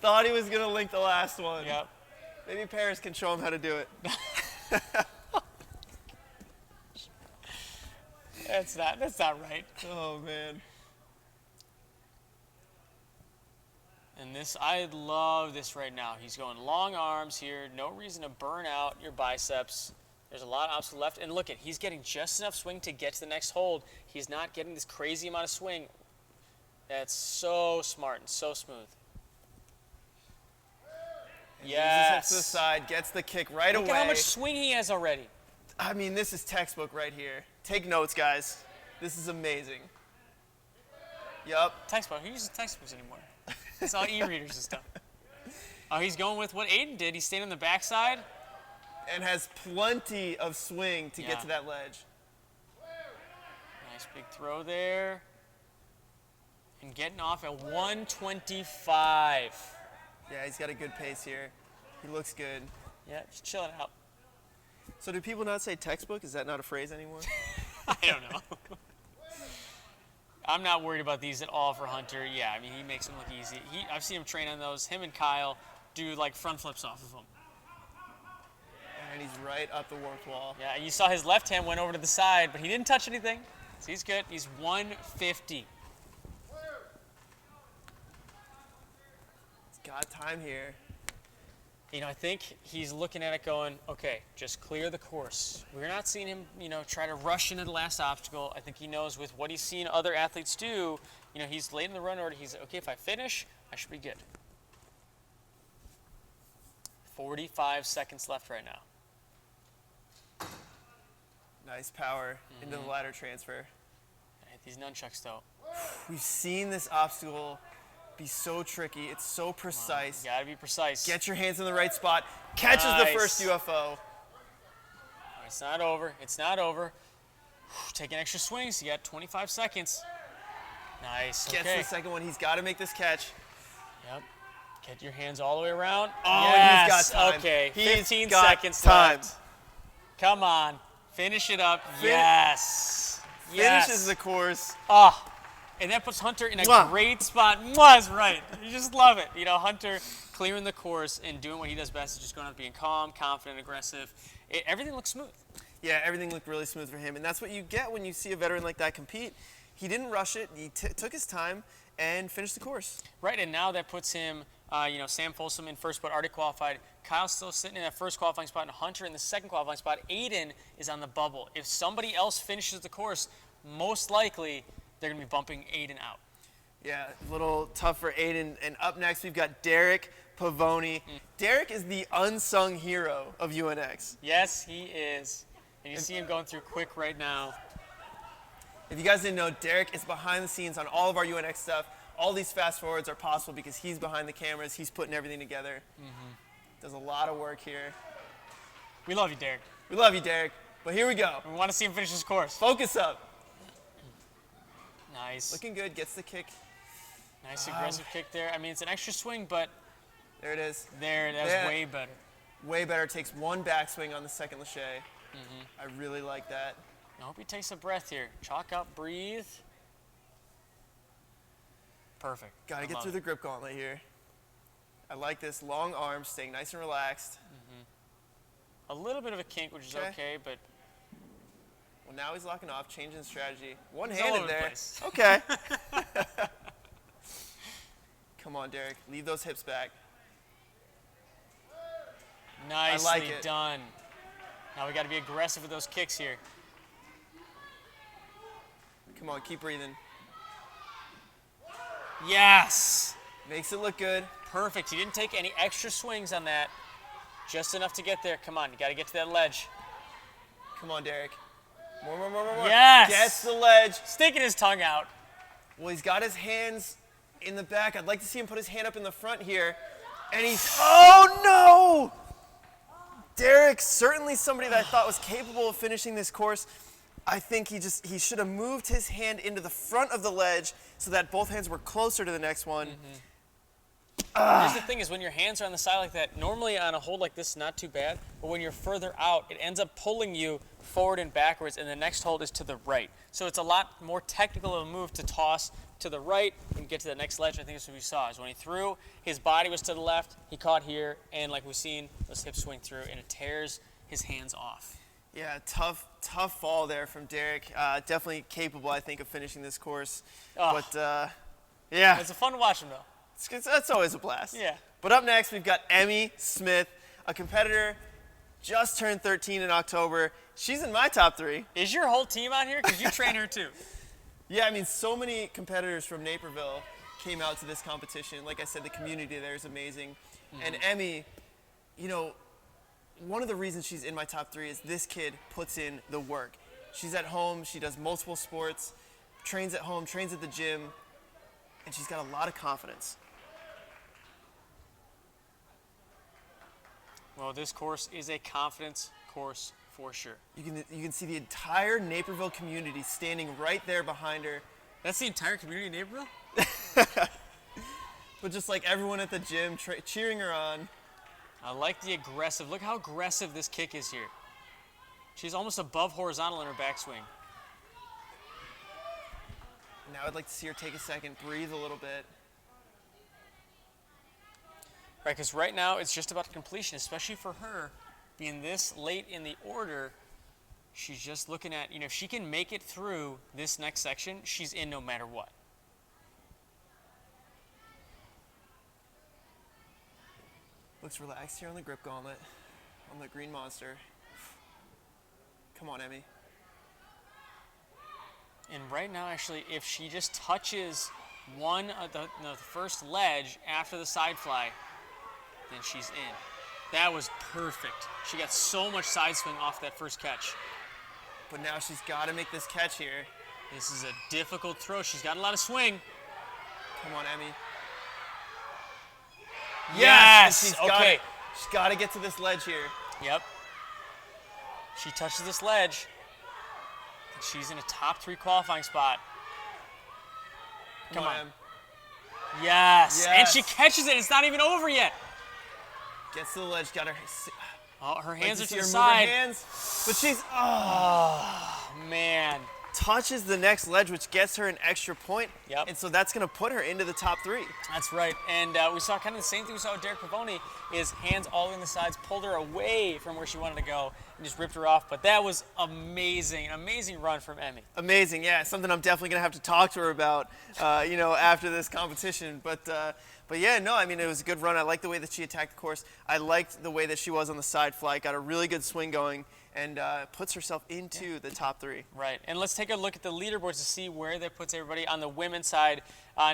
thought he was going to link the last one. Yep. Maybe Paris can show him how to do it. That's not right. Oh, man. And this, I love this right now. He's going long arms here. No reason to burn out your biceps. There's a lot of obstacles left. And look, he's getting just enough swing to get to the next hold. He's not getting this crazy amount of swing. That's so smart and so smooth. Yes. To the Yes. side, gets the kick right Look away. at how much swing he has already. I mean, this is textbook right here. Take notes, guys. This is amazing. Yup. Textbook. Who uses textbooks anymore? It's all e-readers and stuff. Oh, he's going with what Aiden did. He's staying on the backside. And has plenty of swing to Yeah. get to that ledge. Nice big throw there. And getting off at 125. Yeah, he's got a good pace here. He looks good. Yeah, just chilling out. So do people not say textbook? Is that not a phrase anymore? I don't know. I'm not worried about these at all for Hunter. Yeah, I mean, he makes them look easy. I've seen him train on those. Him and Kyle do like front flips off of them. And he's right up the warped wall. Yeah, and you saw his left hand went over to the side, but he didn't touch anything. So he's good. He's 150. He's got time here. You know, I think he's looking at it going, okay, just clear the course. We're not seeing him, you know, try to rush into the last obstacle. I think he knows with what he's seen other athletes do, you know, he's late in the run order. He's, okay, if I finish, I should be good. 45 seconds left right now. Nice power into the ladder transfer. I hit these nunchucks, though. We've seen this obstacle be so tricky. It's so precise. You gotta be precise. Get your hands in the right spot. Catches the Nice. first UFO. It's not over. It's not over. Taking extra swings. You got 25 seconds. Nice. Gets Okay. the second one. He's got to make this catch. Yep. Get your hands all the way around. Oh, Yes. he's got time. Okay. He's 15 got seconds time. left. Come on. Finish it up. Yes. Yes. Finishes the course. Oh. And that puts Hunter in a Mwah. great spot. Mwah is right. You just love it. You know, Hunter clearing the course and doing what he does best is just going out being calm, confident, aggressive. Everything looks smooth. Yeah, everything looked really smooth for him. And that's what you get when you see a veteran like that compete. He didn't rush it. He took his time and finished the course. Right, and now that puts him, you know, Sam Folsom in first, but already qualified. Kyle's still sitting in that first qualifying spot, and Hunter in the second qualifying spot. Aiden is on the bubble. If somebody else finishes the course, most likely they're going to be bumping Aiden out. Yeah, a little tough for Aiden. And up next, we've got Derek Pavoni. Derek is the unsung hero of UNX. Yes, he is. And you see him going through quick right now. If you guys didn't know, Derek is behind the scenes on all of our UNX stuff. All these fast forwards are possible because he's behind the cameras. He's putting everything together. Does a lot of work here. We love you, Derek. We love you, Derek. But here we go. We want to see him finish his course. Focus up. Nice. Looking good. Gets the kick. Nice aggressive kick there. I mean, it's an extra swing, but There it is. that's Yeah. way better. Way better. Takes one backswing on the second lache. I really like that. I hope he takes a breath here. Chalk up, breathe. Perfect. Got to I get love through it. the grip gauntlet here. I like this. Long arms, staying nice and relaxed. A little bit of a kink, which is Okay. okay, but Well, now he's locking off, changing all strategy. over One-handed the there. place. Okay. Come on, Derek. Leave those hips back. nicely it. done. Now we got to be aggressive with those kicks here. Come on, keep breathing. Yes. Makes it look good. Perfect. He didn't take any extra swings on that. Just enough to get there. Come on, you got to get to that ledge. Come on, Derek. More. Yes. Gets the ledge. Sticking his tongue out. Well, he's got his hands in the back. I'd like to see him put his hand up in the front here. And he's, oh no! Derek, certainly somebody that I thought was capable of finishing this course. I think he should have moved his hand into the front of the ledge so that both hands were closer to the next one. Here's the thing is when your hands are on the side like that, normally on a hold like this, not too bad, but when you're further out, it ends up pulling you forward and backwards, and the next hold is to the right. So it's a lot more technical of a move to toss to the right and get to the next ledge. I think that's what we saw, is when he threw, his body was to the left, he caught here, and like we've seen, those hips swing through, and it tears his hands off. Yeah, tough fall there from Derek. Definitely capable, I think, of finishing this course. Oh. But, yeah. It's fun to watch him, though. That's always a blast. Yeah. But up next, we've got Emmy Smith, a competitor, just turned 13 in October. She's in my top 3. Is your whole team out here? Because you train her, too. Yeah, I mean, so many competitors from Naperville came out to this competition. Like I said, the community there is amazing. And Emmy, you know, one of the reasons she's in my top 3 is this kid puts in the work. She's at home, she does multiple sports, trains at home, trains at the gym, and she's got a lot of confidence. Well, this course is a confidence course for sure. You can see the entire Naperville community standing right there behind her. That's the entire community of Naperville? But just like everyone at the gym cheering her on. I like the aggressive. Look how aggressive this kick is here. She's almost above horizontal in her backswing. Now I'd like to see her take a second, breathe a little bit. Right, because right now it's just about completion, especially for her being this late in the order. She's just looking at, if she can make it through this next section, she's in no matter what. Looks relaxed here on the grip gauntlet, on the green monster. Come on, Emmy. And right now, actually, if she just touches one of the first ledge after the side fly, then she's in. That was perfect. She got so much side swing off that first catch. But now she's got to make this catch here. This is a difficult throw. She's got a lot of swing. Come on, Emmy. Yes! And Okay. She's got to get to this ledge here. Yep. She touches this ledge. And she's in a top 3 qualifying spot. Come on. Em. Yes. And Yes. she catches it. It's not even over yet. Gets to the ledge, got her. Oh, her hands like are to to see the her move her side. hands, but she's Man. touches the next ledge, which gets her an extra point. Yep. And so that's going to put her into the top 3. That's right. And we saw kind of the same thing we saw with Derek Pavoni, is hands all in the sides, pulled her away from where she wanted to go and just ripped her off. But that was amazing. An amazing run from Emmy. Amazing, yeah. Something I'm definitely going to have to talk to her about, after this competition. But yeah, no, I mean, it was a good run. I liked the way that she attacked the course. I liked the way that she was on the side fly. Got a really good swing going and puts herself into the top 3. Right. And let's take a look at the leaderboards to see where that puts everybody on the women's side.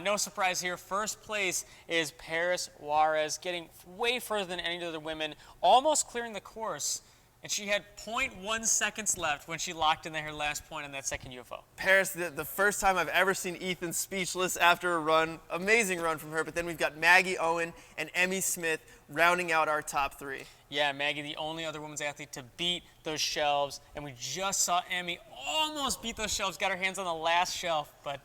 No surprise here. First place is Paris Juarez, getting way further than any of the other women, almost clearing the course. And she had 0.1 seconds left when she locked in her last point on that second UFO. Paris, the first time I've ever seen Ethan speechless after a run. Amazing run from her. But then we've got Maggie Owens and Emmy Smith rounding out our top 3. Yeah, Maggie, the only other women's athlete to beat those shelves. And we just saw Emmy almost beat those shelves, got her hands on the last shelf, but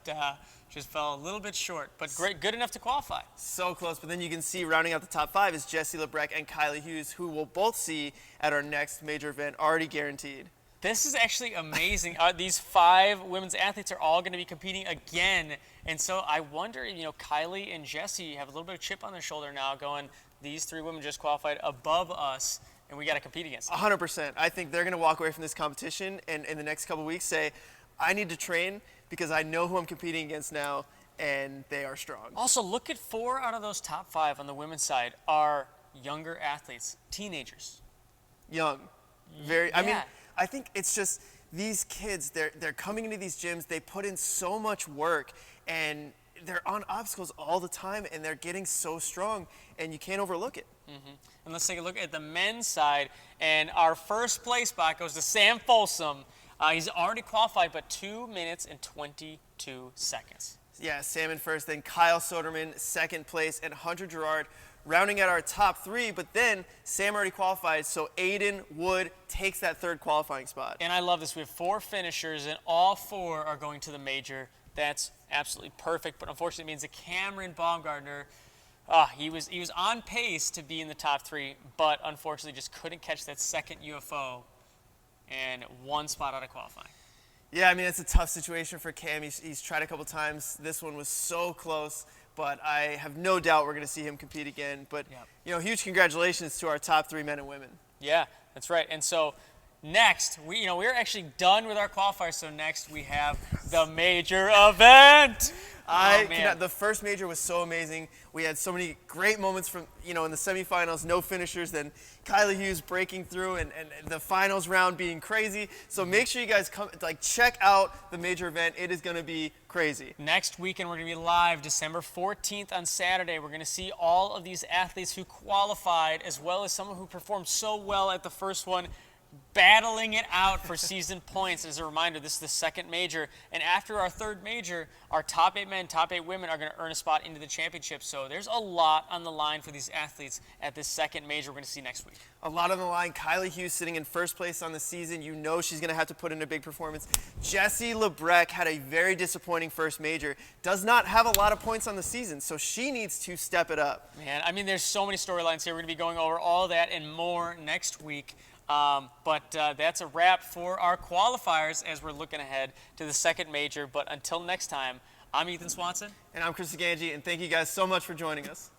Just fell a little bit short, but great, good enough to qualify. So close, but then you can see rounding out the top 5 is Jessie Lebrecht and Kylie Hughes, who we'll both see at our next major event, already guaranteed. This is actually amazing. These 5 women's athletes are all going to be competing again, and so I wonder, Kylie and Jessie have a little bit of chip on their shoulder now, going, these 3 women just qualified above us, and we got to compete against them. 100%. I think they're going to walk away from this competition and in the next couple of weeks say, I need to train because I know who I'm competing against now, and they are strong. Also, look at 4 out of those top 5 on the women's side are younger athletes, teenagers. Young. Very. I mean, Yeah. I think it's just these kids, they're coming into these gyms, they put in so much work, and they're on obstacles all the time, and they're getting so strong, and you can't overlook it. And let's take a look at the men's side, and our first place spot goes to Sam Folsom. He's already qualified, but 2 minutes and 22 seconds. Yeah, Salmon first, then Kyle Soderman, second place, and Hunter Gerard rounding out our top 3, but then Sam already qualified, so Aiden Wood takes that 3rd qualifying spot. And I love this. We have 4 finishers, and all 4 are going to the major. That's absolutely perfect, but unfortunately it means that Cameron Baumgartner, he was on pace to be in the top 3, but unfortunately just couldn't catch that second UFO and 1 spot out of qualifying. Yeah, I mean, it's a tough situation for Cam. He's tried a couple times. This one was so close, but I have no doubt we're going to see him compete again. But, huge congratulations to our top 3 men and women. Yeah, that's right. And so next, we're actually done with our qualifiers, so next we have the major event. The first major was so amazing. We had so many great moments from, in the semifinals, no finishers, then Kylie Hughes breaking through and the finals round being crazy. So make sure you guys check out the major event. It is going to be crazy. Next weekend, we're going to be live December 14th on Saturday. We're going to see all of these athletes who qualified, as well as someone who performed so well at the first one, battling it out for season points. As a reminder, this is the 2nd major, and after our 3rd major, our top 8 men, top 8 women are going to earn a spot into the championship. So there's a lot on the line for these athletes at this 2nd major we're going to see next week. A lot on the line. Kylie Hughes sitting in 1st place on the season. She's going to have to put in a big performance. Jessie Lebrecht had a very disappointing 1st major. Does not have a lot of points on the season, so she needs to step it up. Man, I mean, there's so many storylines here. We're going to be going over all that and more next week. But that's a wrap for our qualifiers as we're looking ahead to the 2nd major. But until next time, I'm Ethan Swanson. And I'm Chris Ganji, and thank you guys so much for joining us.